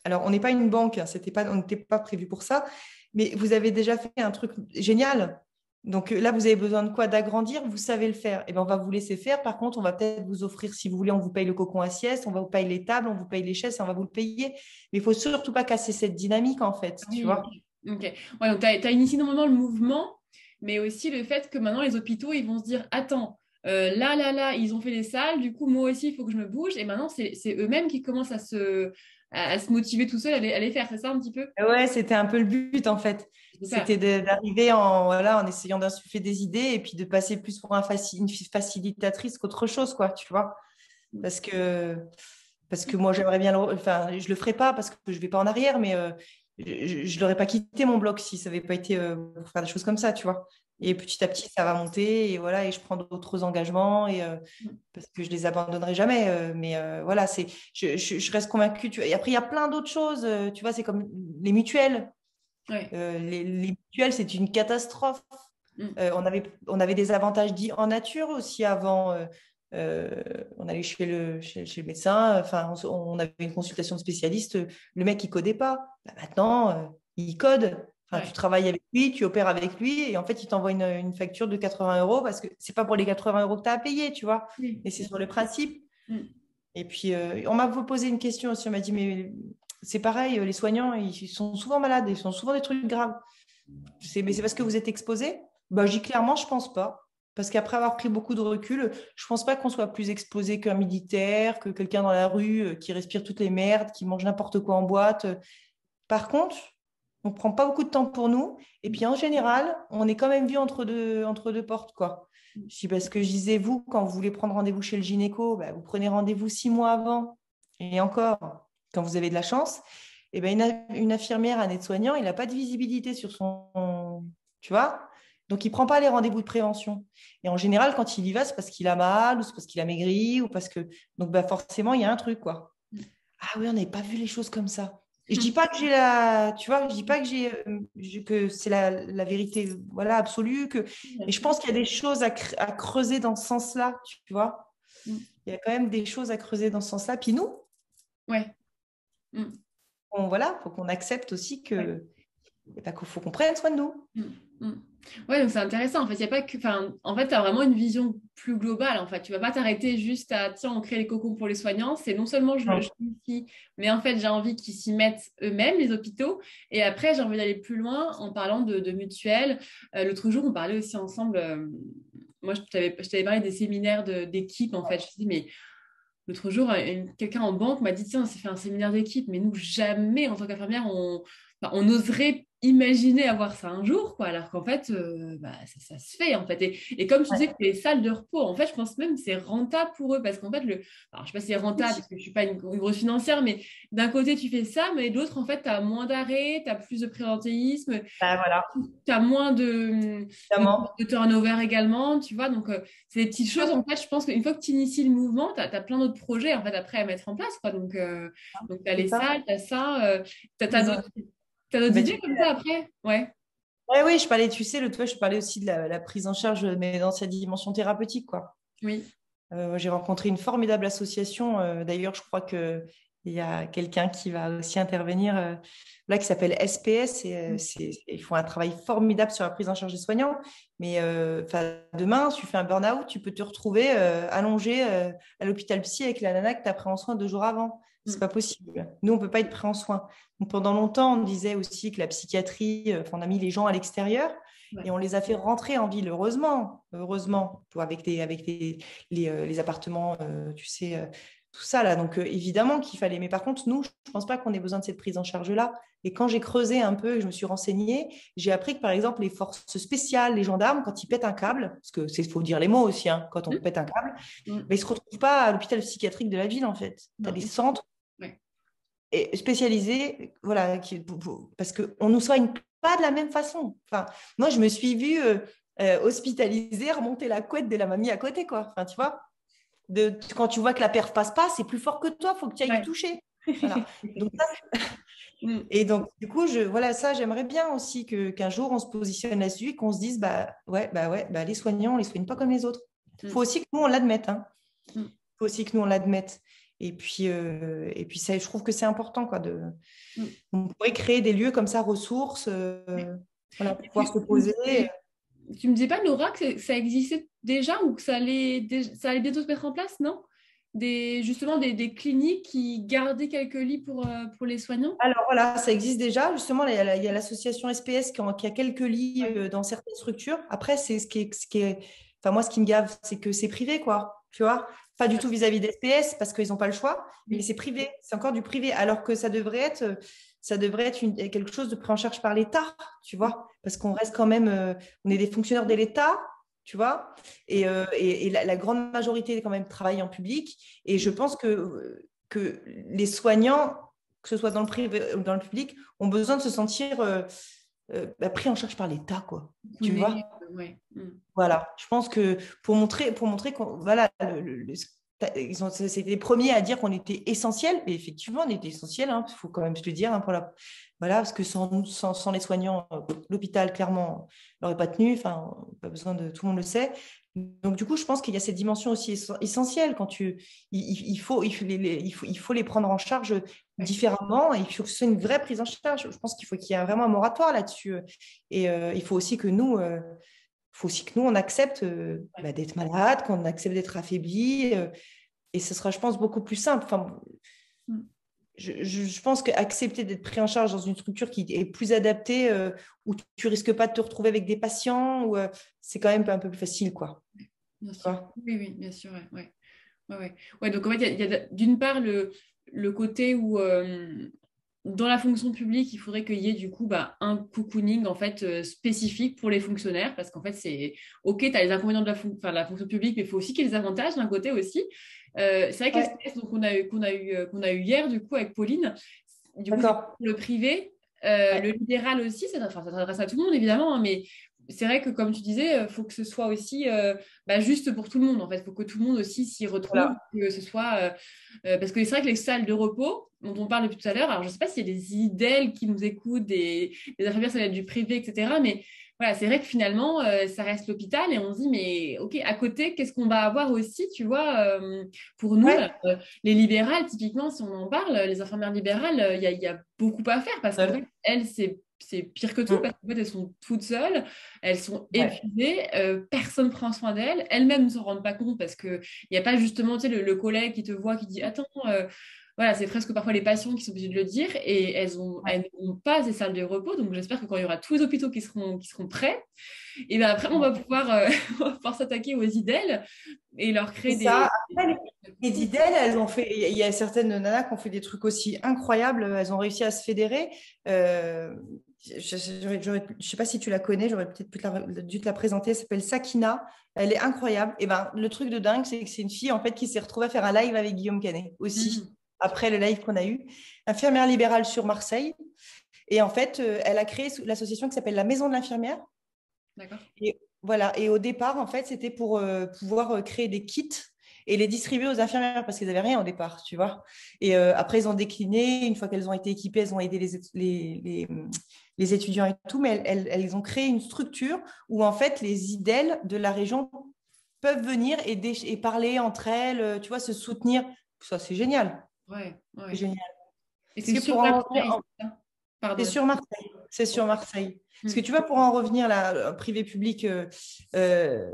alors on n'est pas une banque, hein, on n'était pas prévu pour ça, mais vous avez déjà fait un truc génial. Donc là, vous avez besoin de quoi? D'agrandir, vous savez le faire. Et bien, on va vous laisser faire. Par contre, on va peut-être vous offrir, si vous voulez, on vous paye le cocon à sieste, on va vous payer les tables, on vous paye les chaises, on va vous le payer. Mais il faut surtout pas casser cette dynamique, en fait, tu vois. Ok. Ouais, donc, tu as initié normalement le mouvement, mais aussi le fait que maintenant, les hôpitaux, ils vont se dire, attends, là, ils ont fait des salles, du coup, moi aussi, il faut que je me bouge. Et maintenant, c'est eux-mêmes qui commencent à se motiver tout seuls à les faire. C'est ça un petit peu? Ouais, c'était un peu le but, en fait. C'était d'arriver en essayant d'insuffler des idées et puis de passer plus pour une facilitatrice qu'autre chose, quoi, tu vois. Parce que moi, j'aimerais bien enfin, je le ferai pas parce que je vais pas en arrière, mais je l'aurais pas quitté mon blog si ça avait pas été pour faire des choses comme ça, tu vois. Et petit à petit, ça va monter et voilà, et je prends d'autres engagements et parce que je les abandonnerai jamais. Mais voilà, je reste convaincue. Et après, il y a plein d'autres choses. Tu vois, c'est comme les mutuelles. Ouais. Les mutuelles, c'est une catastrophe. On avait des avantages dits en nature aussi avant. On allait chez le médecin, enfin, on avait une consultation de spécialiste. Le mec, il codait pas. Bah, maintenant, il code. Enfin, tu travailles avec lui, tu opères avec lui, et en fait, il t'envoie une facture de 80 € parce que c'est pas pour les 80 € que tu as à payer, tu vois. Mais c'est sur le principe. Et puis, on m'a posé une question aussi. On m'a dit, mais c'est pareil, les soignants, ils sont souvent malades, ils sont souvent des trucs graves. Mais c'est parce que vous êtes exposé? Bah, je dis clairement, je pense pas. Parce qu'après avoir pris beaucoup de recul, je pense pas qu'on soit plus exposé qu'un militaire, que quelqu'un dans la rue qui respire toutes les merdes, qui mange n'importe quoi en boîte. Par contre, on prend pas beaucoup de temps pour nous. Et puis en général, on est quand même vu entre deux portes, quoi. Je dis parce que je disais, vous, quand vous voulez prendre rendez-vous chez le gynéco, bah, vous prenez rendez-vous 6 mois avant. Et encore, quand vous avez de la chance, et ben une infirmière, un aide-soignant, il n'a pas de visibilité sur son. Tu vois? Donc, il ne prend pas les rendez-vous de prévention. Et en général, quand il y va, c'est parce qu'il a mal, ou c'est parce qu'il a maigri, ou parce que. Donc, bah, forcément, il y a un truc, quoi. Ah oui, on n'avait pas vu les choses comme ça. Et je dis pas que j'ai la. Tu vois, je dis pas que que c'est la vérité, voilà, absolue. Mais je pense qu'il y a des choses à creuser dans ce sens-là, tu vois. Il y a quand même des choses à creuser dans ce sens-là. Puis nous, ouais. voilà, faut qu'on accepte aussi que. Qu'il faut qu'on prenne soin de nous. Ouais, donc c'est intéressant. En fait, il y a pas que. Enfin, en fait, tu as vraiment une vision plus globale. En fait, tu vas pas t'arrêter juste à tiens, on crée les cocons pour les soignants. C'est non seulement je m'y mais en fait, j'ai envie qu'ils s'y mettent eux-mêmes, les hôpitaux. Et après, j'ai envie d'aller plus loin en parlant de mutuelles. L'autre jour, on parlait aussi ensemble. Moi, je t'avais parlé des séminaires d'équipe. En fait, je me suis dit, mais l'autre jour, quelqu'un en banque m'a dit tiens, on s'est fait un séminaire d'équipe. Mais nous, jamais, en tant qu'infirmière, on oserait imaginer avoir ça un jour, quoi, alors qu'en fait, ça se fait, en fait. Et comme tu disais que les salles de repos, en fait, je pense même que c'est rentable pour eux, parce qu'en fait, alors, je ne sais pas si c'est rentable, parce que je ne suis pas une grosse financière, mais d'un côté, tu fais ça, mais de l'autre, en fait, tu as moins d'arrêt, tu as plus de présentéisme, Voilà. tu as moins de turnover également, tu vois, donc c'est des petites choses, en fait, je pense qu'une fois que tu inities le mouvement, tu as plein d'autres projets, en fait, après à mettre en place, quoi, donc tu as les salles, tu as ça, tu as d'autres idées comme ça après? Ouais. Ouais, oui, je parlais, tu sais, l'autre fois, je parlais aussi de la prise en charge, mais dans sa dimension thérapeutique, quoi. Oui. J'ai rencontré une formidable association. D'ailleurs, je crois qu'il y a quelqu'un qui va aussi intervenir là, qui s'appelle SPS. Et, ils font un travail formidable sur la prise en charge des soignants. Mais demain, si tu fais un burn-out, tu peux te retrouver allongé à l'hôpital psy avec la nana que tu as pris en soin 2 jours avant. C'est pas possible. Nous, on ne peut pas être pris en soin. Donc, pendant longtemps, on disait aussi que la psychiatrie, on a mis les gens à l'extérieur. Ouais. Et on les a fait rentrer en ville, heureusement, avec les appartements, tu sais, tout ça là. Donc évidemment qu'il fallait. Mais par contre, nous, je ne pense pas qu'on ait besoin de cette prise en charge-là. Et quand j'ai creusé un peu et que je me suis renseignée, j'ai appris que par exemple, les forces spéciales, les gendarmes, quand ils pètent un câble, parce qu'il faut dire les mots aussi, hein, quand on pète un câble, mais ils ne se retrouvent pas à l'hôpital psychiatrique de la ville, en fait. Tu as des centres spécialisés, voilà, parce qu'on ne nous soigne pas de la même façon. Enfin, moi, je me suis vue hospitalisée, remonter la couette de la mamie à côté, quoi. Enfin, tu vois, quand tu vois que la perf passe pas, c'est plus fort que toi, il faut que tu ailles toucher. Voilà. Donc, et donc, du coup, ça, j'aimerais bien aussi qu'un jour, on se positionne là-dessus et qu'on se dise, les soignants, on ne les soigne pas comme les autres. Il faut aussi que nous, on l'admette. Il faut aussi que nous, on l'admette. Et puis ça, je trouve que c'est important, quoi. On pourrait créer des lieux comme ça, ressources, pour pouvoir se poser. Tu me disais pas, Laura, que ça existait déjà ou que ça allait bientôt se mettre en place, non? Justement des cliniques qui gardaient quelques lits pour les soignants? Alors voilà, ça existe déjà. Justement, il y a l'association SPS qui a quelques lits dans certaines structures. Après, c'est ce qui est... Enfin, moi, ce qui me gave, c'est que c'est privé, quoi. Tu vois? Pas du tout vis-à-vis d'SPS parce qu'ils n'ont pas le choix, mais c'est privé. C'est encore du privé. Alors que ça devrait être quelque chose de pris en charge par l'État, tu vois? Parce qu'on reste quand même... on est des fonctionnaires de l'État, tu vois? Et la grande majorité, quand même, travaille en public. Et je pense que les soignants, que ce soit dans le privé ou dans le public, ont besoin de se sentir pris en charge par l'État, quoi. Tu vois? Ouais. Voilà. Je pense que pour montrer qu'on, voilà, c'était les premiers à dire qu'on était essentiel. Et effectivement, on était essentiel. Il faut quand même se le dire. Voilà, parce que sans les soignants, l'hôpital, clairement, n'aurait pas tenu. Enfin, pas besoin de... Tout le monde le sait. Donc, du coup, je pense qu'il y a cette dimension aussi essentielle. Il faut les prendre en charge différemment. Et il faut que ce soit une vraie prise en charge. Je pense qu'il faut qu'il y ait vraiment un moratoire là-dessus. Et il faut aussi que nous... on accepte d'être malade, qu'on accepte d'être affaibli. Et ce sera, je pense, beaucoup plus simple. Enfin, je pense qu'accepter d'être pris en charge dans une structure qui est plus adaptée, où tu risques pas de te retrouver avec des patients, c'est quand même un peu plus facile, quoi. Bien sûr. Oui, bien sûr. Ouais, donc en fait, il y a d'une part le côté où dans la fonction publique, il faudrait qu'il y ait du coup un cocooning en fait spécifique pour les fonctionnaires, parce qu'en fait, c'est OK, tu as les inconvénients de la fonction publique, mais il faut aussi qu'il y ait les avantages d'un côté aussi. C'est vrai que l'espace qu'on a eu hier, du coup, avec Pauline, du coup, c'est le privé, le libéral aussi, ça s'adresse à tout le monde, évidemment, hein, mais c'est vrai que, comme tu disais, il faut que ce soit aussi juste pour tout le monde. En fait, il faut que tout le monde aussi s'y retrouve, que ce soit... parce que c'est vrai que les salles de repos, dont on parle depuis tout à l'heure, alors je ne sais pas s'il y a des idèles qui nous écoutent, des infirmières, ça va être du privé, etc. Mais voilà, c'est vrai que finalement, ça reste l'hôpital et on se dit, mais OK, à côté, qu'est-ce qu'on va avoir aussi, tu vois, pour nous, les libérales, typiquement, si on en parle, les infirmières libérales, il y a beaucoup à faire parce qu'en fait, elles, c'est pire que tout parce qu'en fait, elles sont toutes seules, elles sont épuisées, personne ne prend soin d'elles, elles-mêmes ne s'en rendent pas compte parce qu'il n'y a pas justement le collègue qui te voit, qui dit attends, voilà, c'est presque parfois les patients qui sont obligés de le dire et elles n'ont pas ces salles de repos. Donc j'espère que quand il y aura tous les hôpitaux qui seront prêts, et bien après on va pouvoir s'attaquer aux IDEL et leur créer des. Après, les IDEL, elles ont fait. Il y a certaines nanas qui ont fait des trucs aussi incroyables. Elles ont réussi à se fédérer. Je ne sais pas si tu la connais, j'aurais peut-être dû te la présenter. Elle s'appelle Sakina. Elle est incroyable. Et ben, le truc de dingue, c'est que c'est une fille en fait qui s'est retrouvée à faire un live avec Guillaume Canet aussi, après le live qu'on a eu. Infirmière libérale sur Marseille. Et en fait, elle a créé l'association qui s'appelle la Maison de l'infirmière. D'accord. Et voilà. Et au départ, en fait, c'était pour pouvoir créer des kits et les distribuer aux infirmières parce qu'ils n'avaient rien au départ, tu vois. Et après, ils ont décliné. Une fois qu'elles ont été équipées, elles ont aidé les étudiants et tout. Mais elles ont créé une structure où, en fait, les IDEL de la région peuvent venir et parler entre elles, tu vois, se soutenir. Ça, c'est génial. C'est génial. Et c'est sur Marseille, c'est sur Marseille. C'est sur Marseille. Parce que tu vois, pour en revenir là, privé-public, la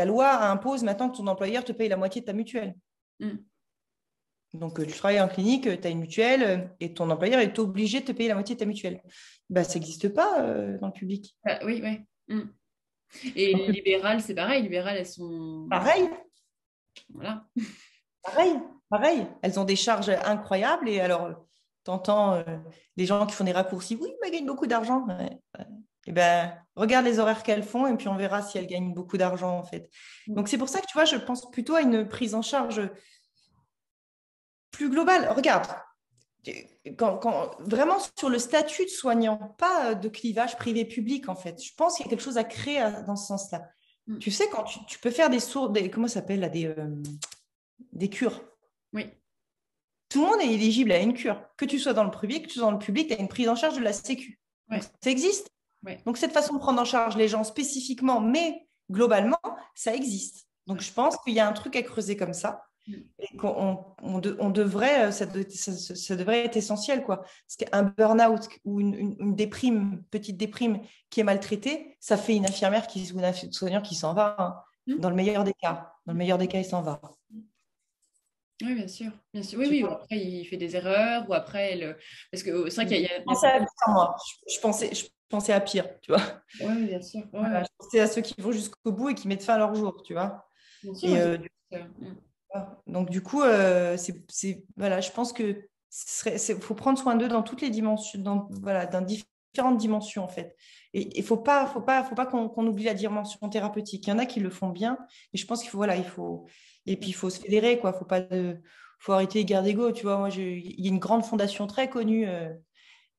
loi impose maintenant que ton employeur te paye la moitié de ta mutuelle. Donc, tu travailles en clinique, tu as une mutuelle et ton employeur est obligé de te payer la moitié de ta mutuelle. Bah, ça n'existe pas dans le public. Oui. Et les libérales, c'est pareil. Les libérales, elles sont... Pareil. Voilà. Pareil. Elles ont des charges incroyables et alors, tu entends les gens qui font des raccourcis. Oui, mais elles gagnent beaucoup d'argent. Eh ben, regarde les horaires qu'elles font et puis on verra si elles gagnent beaucoup d'argent en fait. Donc c'est pour ça que tu vois, je pense plutôt à une prise en charge plus globale. Regarde, vraiment sur le statut de soignant, pas de clivage privé-public en fait. Je pense qu'il y a quelque chose à créer dans ce sens-là. Tu sais, quand tu peux faire comment ça s'appelle là, des cures. Oui. Tout le monde est éligible à une cure. Que tu sois dans le privé, que tu sois dans le public, tu as une prise en charge de la Sécu. Donc, ça existe. Donc, cette façon de prendre en charge les gens spécifiquement, mais globalement, ça existe. Donc, je pense qu'il y a un truc à creuser comme ça. Et qu'on devrait, ça devrait être essentiel, quoi. Parce qu'un burn-out ou une petite déprime qui est maltraitée, ça fait une infirmière ou un soignant qui s'en va, hein, dans le meilleur des cas. Dans le meilleur des cas, il s'en va. Oui, bien sûr. Oui. Après, il fait des erreurs ou après, parce que c'est vrai qu'il y a... Je pensais à pire, tu vois. Oui, bien sûr. Voilà, je pensais à ceux qui vont jusqu'au bout et qui mettent fin à leur jour, tu vois. Bien sûr. Donc, du coup, voilà, je pense que faut prendre soin d'eux dans toutes les dimensions, dans différentes dimensions, en fait. Et il faut pas qu'on oublie la dimension thérapeutique. Il y en a qui le font bien, et je pense qu'il faut, et puis il faut se fédérer, quoi. Faut arrêter les guerres d'ego, tu vois. Moi, il y a une grande fondation très connue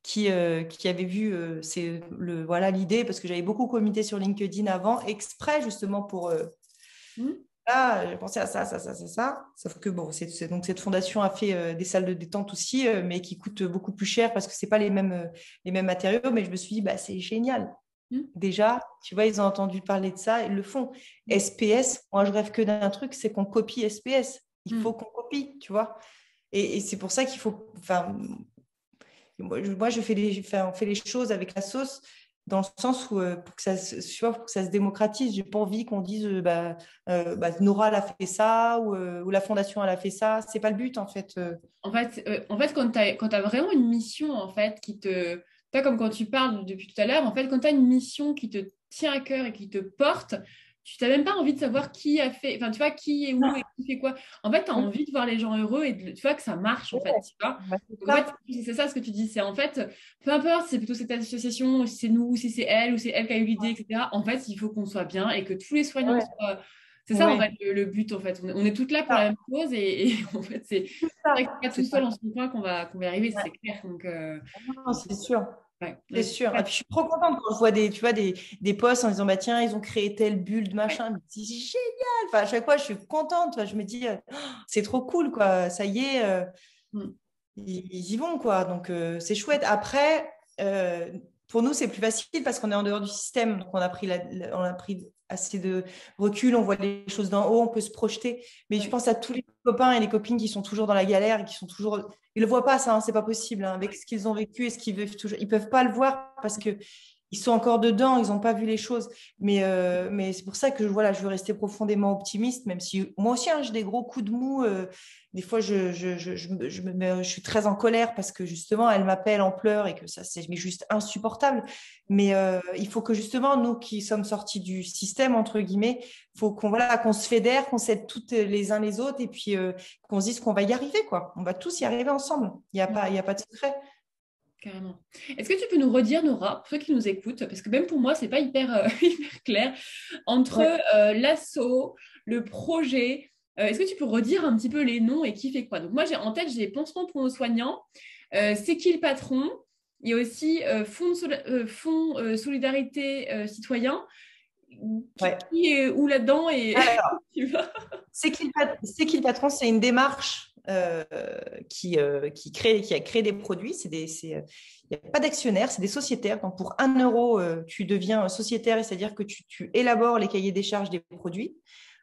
qui avait vu l'idée, parce que j'avais beaucoup communiqué sur LinkedIn avant, exprès justement pour là, j'ai pensé à ça, ça, ça, ça, ça. Sauf que bon, donc cette fondation a fait des salles de détente aussi, mais qui coûtent beaucoup plus cher parce que c'est pas les mêmes matériaux. Mais je me suis dit, bah, c'est génial. Déjà, tu vois, ils ont entendu parler de ça, ils le font. SPS, moi, je rêve que d'un truc, c'est qu'on copie SPS. Il faut qu'on copie, tu vois. Et c'est pour ça qu'il faut. Enfin, moi, on fait les choses avec la sauce dans le sens où, pour que ça, tu vois, pour que ça se démocratise, j'ai pas envie qu'on dise Nora elle a fait ça ou la fondation elle a fait ça. C'est pas le but en fait. En fait, quand tu as vraiment une mission, en fait, qui te... Pas comme quand tu parles depuis tout à l'heure, en fait, quand tu as une mission qui te tient à cœur et qui te porte, tu n'as même pas envie de savoir qui a fait... Enfin, tu vois, qui est où et qui fait quoi. En fait, tu as envie de voir les gens heureux et tu vois que ça marche, en fait, tu vois. Donc, en fait, c'est ça ce que tu dis. C'est en fait, peu importe si c'est plutôt cette association, ou si c'est nous, ou si c'est elle, ou c'est elle qui a eu l'idée, etc. En fait, il faut qu'on soit bien et que tous les soignants soient... C'est ça, en fait, le but, en fait. On est toutes là pour la même chose et en fait, c'est vrai que c'est pas tout seul en son coin qu'on va y arriver, c'est clair. Donc, Non, c'est sûr. ouais, C'est ouais, sûr. Et puis, je suis trop contente quand je vois tu vois, des posts en disant, bah, tiens, ils ont créé telle bulle de machin. Mais c'est génial. Enfin, à chaque fois, je suis contente. Enfin, je me dis, oh, c'est trop cool, quoi. Ça y est, ils y vont, quoi. Donc, c'est chouette. Après, pour nous, c'est plus facile parce qu'on est en dehors du système. Donc, on a pris assez de recul, on voit les choses d'en haut, on peut se projeter. Mais je pense à tous les copains et les copines qui sont toujours dans la galère et qui sont toujours... Ils ne le voient pas, ça, hein, c'est pas possible. Hein, avec ce qu'ils ont vécu et ce qu'ils veulent toujours... Ils ne peuvent pas le voir parce que ils sont encore dedans, ils n'ont pas vu les choses. Mais c'est pour ça que voilà, je veux rester profondément optimiste, même si moi aussi, hein, j'ai des gros coups de mou. Des fois, je suis très en colère parce que justement, elle m'appelle en pleurs et que ça, c'est juste insupportable. Mais il faut que justement, nous qui sommes sortis du système, entre guillemets, il faut qu'on se fédère, qu'on s'aide toutes les uns les autres et puis qu'on se dise qu'on va y arriver, quoi. On va tous y arriver ensemble. Il n'y a pas de secret. carrément. Est-ce que tu peux nous redire, Nora, pour ceux qui nous écoutent, parce que même pour moi, c'est pas hyper, hyper clair, entre l'asso, le projet, est-ce que tu peux redire un petit peu les noms et qui fait quoi? Donc moi, j'ai en tête, j'ai Pansement pour nos soignants, C'est qui le patron? Il y a aussi Fonds Solidarité Citoyen. Qui est où là-dedans et Alors, tu vois. C'est qui le patron? C'est une démarche qui a créé des produits. Il n'y a pas d'actionnaire, c'est des sociétaires. Donc, pour 1 euro, tu deviens sociétaire, c'est-à-dire que tu élabores les cahiers des charges des produits,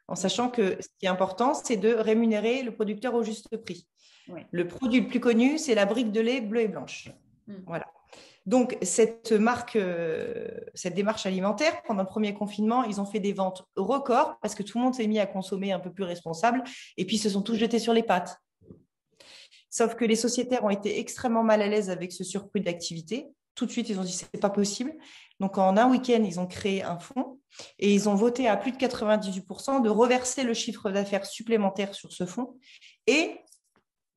en sachant que ce qui est important, c'est de rémunérer le producteur au juste prix. Ouais. Le produit le plus connu, c'est la brique de lait bleue et blanche. Voilà. Donc, cette démarche alimentaire, pendant le premier confinement, ils ont fait des ventes records parce que tout le monde s'est mis à consommer un peu plus responsable et puis ils se sont tous jetés sur les pattes. Sauf que les sociétaires ont été extrêmement mal à l'aise avec ce surplus d'activité. Tout de suite, ils ont dit c'est pas possible. Donc, en un week-end, ils ont créé un fonds et ils ont voté à plus de 98% de reverser le chiffre d'affaires supplémentaire sur ce fonds et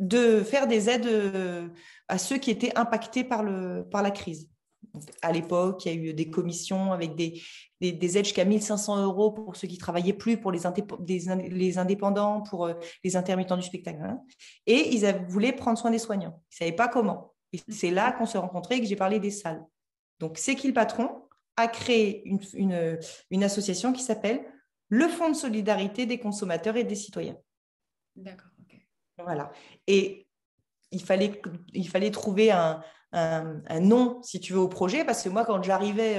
de faire des aides à ceux qui étaient impactés par la crise. Donc, à l'époque, il y a eu des commissions avec des aides jusqu'à 1 500 € pour ceux qui ne travaillaient plus, pour les indépendants, pour les intermittents du spectacle. Hein. Et ils voulaient prendre soin des soignants. Ils ne savaient pas comment. Et c'est là qu'on s'est rencontrés et que j'ai parlé des salles. Donc, C'est qui le patron a créé une association qui s'appelle le Fonds de solidarité des consommateurs et des citoyens. D'accord. Voilà. Et il fallait trouver un nom, si tu veux, au projet, parce que moi, quand j'arrivais,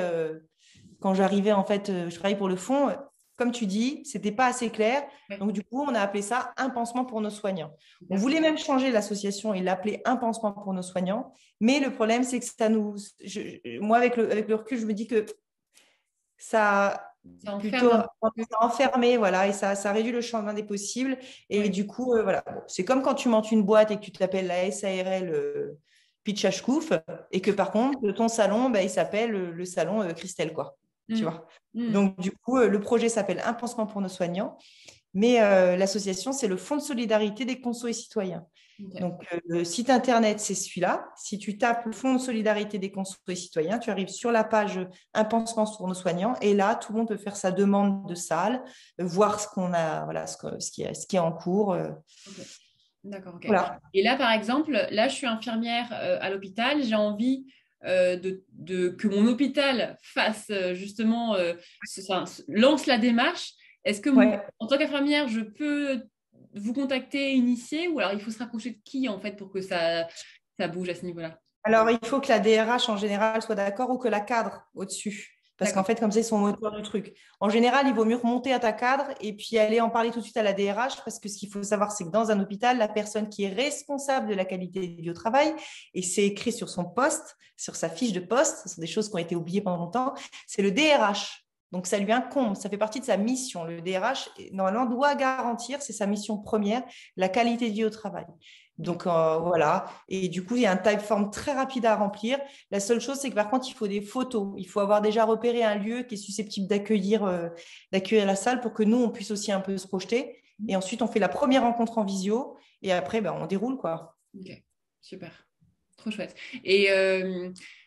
en fait, je travaillais pour le fonds, comme tu dis, c'était pas assez clair. Donc, du coup, on a appelé ça Un pansement pour nos soignants. On voulait même changer l'association et l'appeler Un pansement pour nos soignants. Mais le problème, c'est que moi, avec le recul, je me dis que ça plutôt enfermé, voilà, et ça réduit le champ des possibles. Et du coup, voilà, bon, c'est comme quand tu montes une boîte et que tu t'appelles la SARL Pitch Ashkouf et que par contre, ton salon, il s'appelle le salon Christelle, quoi. Tu vois. Donc, du coup, le projet s'appelle Un pansement pour nos soignants, mais l'association, c'est le Fonds de solidarité des consos et citoyens. Okay. Donc, le site internet, c'est celui-là. Si tu tapes le Fonds de solidarité des consos et citoyens, tu arrives sur la page Un pansement pour nos soignants. Et là, tout le monde peut faire sa demande de salle, voir ce qu'on a, voilà, ce qui est en cours. Okay. D'accord. Okay. Voilà. Et là, par exemple, là, je suis infirmière à l'hôpital. J'ai envie que mon hôpital fasse justement, lance la démarche. Est-ce que en tant qu'infirmière, je peux vous contacter, initier, ou alors il faut se rapprocher de qui en fait pour que ça bouge à ce niveau-là? Alors, il faut que la DRH en général soit d'accord ou que la cadre au-dessus. Parce qu'en fait, comme ça, ils sont moteur du truc. En général, il vaut mieux remonter à ta cadre et puis aller en parler tout de suite à la DRH parce que ce qu'il faut savoir, c'est que dans un hôpital, la personne qui est responsable de la qualité du travail, et c'est écrit sur son poste, sur sa fiche de poste, ce sont des choses qui ont été oubliées pendant longtemps, c'est le DRH. Donc, ça lui incombe, ça fait partie de sa mission. Le DRH, normalement, doit garantir, c'est sa mission première, la qualité de vie au travail. Donc, voilà. Et du coup, il y a un typeform très rapide à remplir. La seule chose, c'est que par contre, il faut des photos. Il faut avoir déjà repéré un lieu qui est susceptible d'accueillir la salle pour que nous, on puisse aussi un peu se projeter. Et ensuite, on fait la première rencontre en visio. Et après, on déroule, quoi. Ok, super. Trop chouette. Et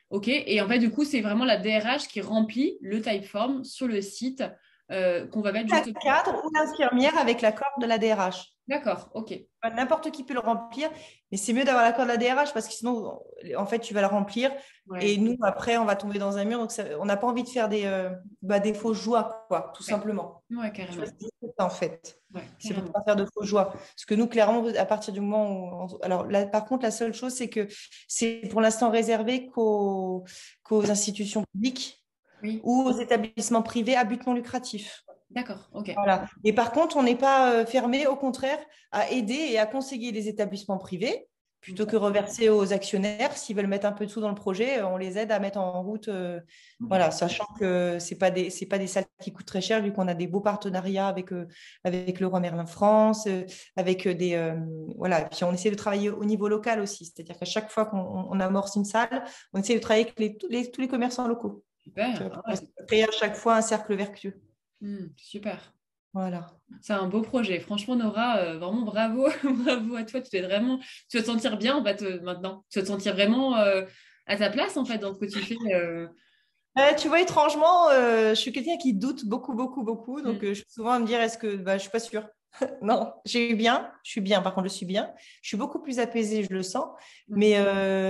ok. Et en fait, du coup, c'est vraiment la DRH qui remplit le typeform sur le site qu'on va mettre juste... Le cadre ou l'infirmière avec l'accord de la DRH. D'accord, ok. N'importe qui peut le remplir, mais c'est mieux d'avoir l'accord de la DRH parce que sinon, en fait, tu vas le remplir et nous, après, on va tomber dans un mur. Donc, on n'a pas envie de faire des fausses joies, quoi, tout simplement. Ouais, carrément. C'est ça, en fait. Ouais, c'est pour ne pas faire de fausses joies. Parce que nous, clairement, à partir du moment où... Alors, là, par contre, la seule chose, c'est que c'est pour l'instant réservé qu'aux institutions publiques ou aux établissements privés à but non lucratif. D'accord, ok. Voilà. Et par contre, on n'est pas fermé, au contraire, à aider et à conseiller les établissements privés plutôt que reverser aux actionnaires. S'ils veulent mettre un peu de sous dans le projet, on les aide à mettre en route, voilà, sachant que c'est pas des salles qui coûtent très cher vu qu'on a des beaux partenariats avec Leroy Merlin France, avec voilà. Puis on essaie de travailler au niveau local aussi, c'est-à-dire qu'à chaque fois qu'on amorce une salle, on essaie de travailler avec tous les commerçants locaux. Super. Créer à chaque fois un cercle vertueux. Super. Voilà. C'est un beau projet. Franchement, Nora, vraiment bravo. Bravo à toi. Tu vas te sentir bien en fait, maintenant. Tu vas te sentir vraiment à ta place en fait dans ce que tu fais. Tu vois, étrangement, je suis quelqu'un qui doute beaucoup, beaucoup, beaucoup. Donc, je suis souvent à me dire, est-ce que je suis pas sûre. Non, je suis bien. Par contre, je suis bien. Je suis beaucoup plus apaisée, je le sens. Mais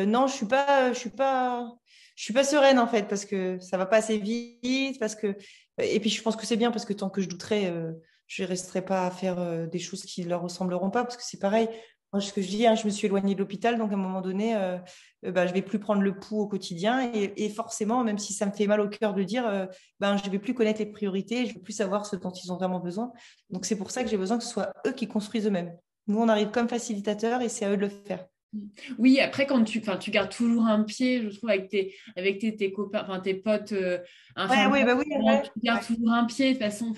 non, je suis pas sereine en fait parce que ça va pas assez vite, et puis je pense que c'est bien parce que tant que je douterai, je resterai pas à faire des choses qui leur ressembleront pas parce que c'est pareil. Moi, ce que je dis, je me suis éloignée de l'hôpital, donc à un moment donné, je vais plus prendre le pouls au quotidien et forcément, même si ça me fait mal au cœur de dire, je vais plus connaître les priorités, je vais plus savoir ce dont ils ont vraiment besoin. Donc c'est pour ça que j'ai besoin que ce soit eux qui construisent eux-mêmes. Nous, on arrive comme facilitateurs et c'est à eux de le faire. Oui, après, quand tu gardes toujours un pied, je trouve, avec tes copains, enfin tes potes, tu gardes toujours un pied. De toute façon,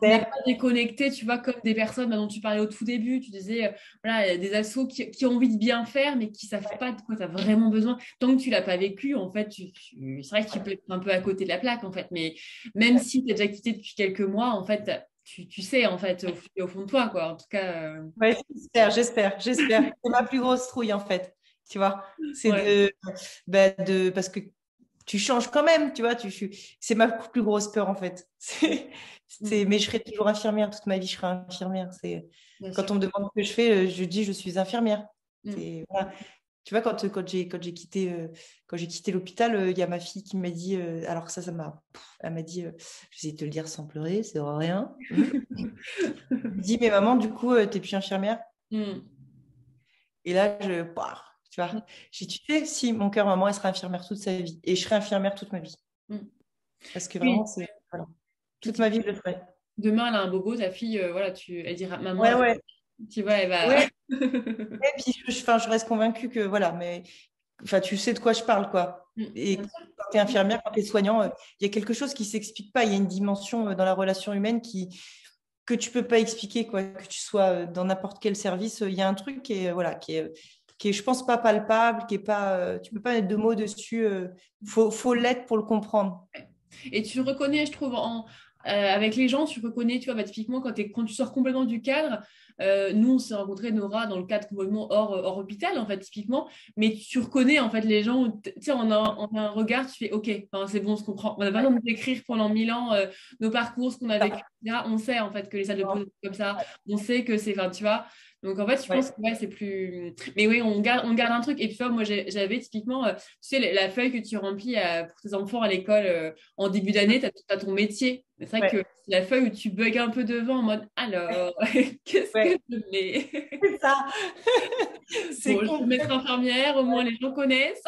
on n'est pas déconnecté, tu vois, comme des personnes dont tu parlais au tout début. Tu disais, voilà, des assos qui ont envie de bien faire, mais qui ne savent pas de quoi tu as vraiment besoin. Tant que tu ne l'as pas vécu, en fait, c'est vrai que tu peux être un peu à côté de la plaque, en fait. Mais même si tu as déjà quitté depuis quelques mois, en fait, tu sais, en fait, au fond de toi, quoi. En tout cas. Ouais, j'espère. C'est ma plus grosse trouille, en fait. Tu vois, c'est parce que tu changes quand même, tu vois. C'est ma plus grosse peur, en fait. Mais je serai toujours infirmière. Toute ma vie, je serai infirmière. Quand on me demande ce que je fais, je dis je suis infirmière. Voilà. Tu vois, quand j'ai quitté l'hôpital, il y a ma fille qui m'a dit, alors elle m'a dit, je vais essayer de te le dire sans pleurer, c'est rien. Elle me dit, mais maman, du coup, t'es plus infirmière. Et là, tu vois, tu sais, si mon cœur, maman, elle sera infirmière toute sa vie, et je serai infirmière toute ma vie. Parce que vraiment, toute ma vie, je le ferai. Demain, elle a un bobo, ta fille, voilà, elle dira maman. Ouais. Tu vois, elle va. Ouais. Et puis, je reste convaincue que, voilà, mais tu sais de quoi je parle, quoi. Et quand tu es infirmière, quand tu es soignant, il y a quelque chose qui ne s'explique pas. Il y a une dimension dans la relation humaine que tu ne peux pas expliquer, quoi. Que tu sois dans n'importe quel service, il y a un truc qui est, je pense, pas palpable, qui est pas, tu ne peux pas mettre de mots dessus. Faut l'être pour le comprendre. Et tu reconnais, je trouve, avec les gens, tu reconnais, tu vois, typiquement, quand tu sors complètement du cadre, nous, on s'est rencontrés, Nora, dans le cadre complètement hors hôpital, en fait, typiquement, mais tu reconnais, en fait, les gens, tu sais, on a un regard, tu fais, OK, c'est bon, on se comprend. On n'a pas besoin de décrire pendant 1000 ans nos parcours, ce qu'on a vécu, etc. On sait, en fait, que les salles de pause, comme ça, on sait que c'est, tu vois, Donc, en fait, je pense que c'est plus... Mais oui, on garde un truc. Et puis, moi, j'avais typiquement, tu sais, la feuille que tu remplis pour tes enfants à l'école en début d'année, tu as ton métier. C'est vrai que c'est la feuille où tu bugs un peu devant en mode, alors, qu'est-ce que je mets? C'est ça. Bon, je vais mettre infirmière, au moins les gens connaissent.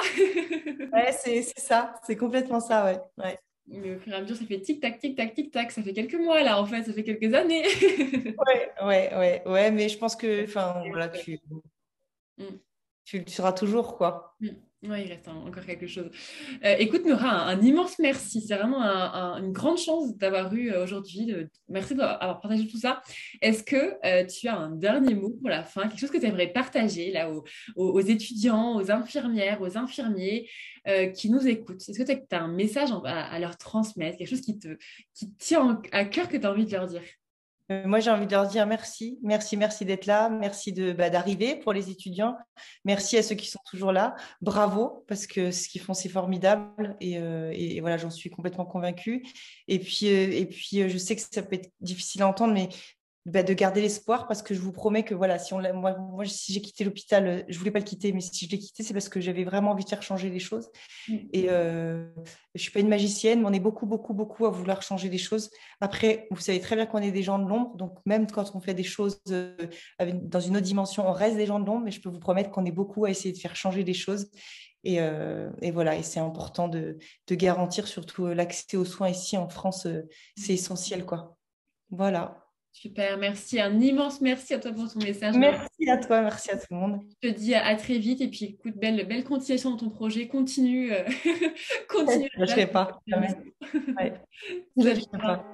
Ouais, c'est ça. C'est complètement ça, ouais. Mais au fur et à mesure, ça fait tic-tac, tic-tac, tic-tac. Ça fait quelques mois, là, en fait. Ça fait quelques années. Ouais. Mais je pense que, enfin, voilà, Mm. tu le seras toujours, quoi. Oui, il reste encore quelque chose. Écoute, Nora, un immense merci. C'est vraiment une grande chance d'avoir eu aujourd'hui. Merci d'avoir partagé tout ça. Est-ce que tu as un dernier mot pour la fin, quelque chose que tu aimerais partager là aux étudiants, aux infirmières, aux infirmiers qui nous écoutent? Est-ce que tu as un message à leur transmettre, quelque chose qui te tient à cœur que tu as envie de leur dire? Moi, j'ai envie de leur dire merci d'être là, merci d'arriver pour les étudiants, merci à ceux qui sont toujours là, bravo, parce que ce qu'ils font, c'est formidable et voilà, j'en suis complètement convaincue. Et puis, je sais que ça peut être difficile à entendre, mais de garder l'espoir parce que je vous promets que voilà, moi, si j'ai quitté l'hôpital, je voulais pas le quitter, mais si je l'ai quitté, c'est parce que j'avais vraiment envie de faire changer les choses. Et je suis pas une magicienne, mais on est beaucoup, beaucoup, beaucoup à vouloir changer les choses. Après, vous savez très bien qu'on est des gens de l'ombre, donc même quand on fait des choses dans une autre dimension, on reste des gens de l'ombre, mais je peux vous promettre qu'on est beaucoup à essayer de faire changer les choses. Et voilà, et c'est important de garantir surtout l'accès aux soins ici en France, c'est essentiel, quoi. Voilà. Super, merci. Un immense merci à toi pour ton message, Nora. Merci à toi, merci à tout le monde. Je te dis à très vite et puis écoute, belle continuation dans ton projet. Continue. Continue. Je ne lâcherai pas. Ouais. Je ne lâcherai pas.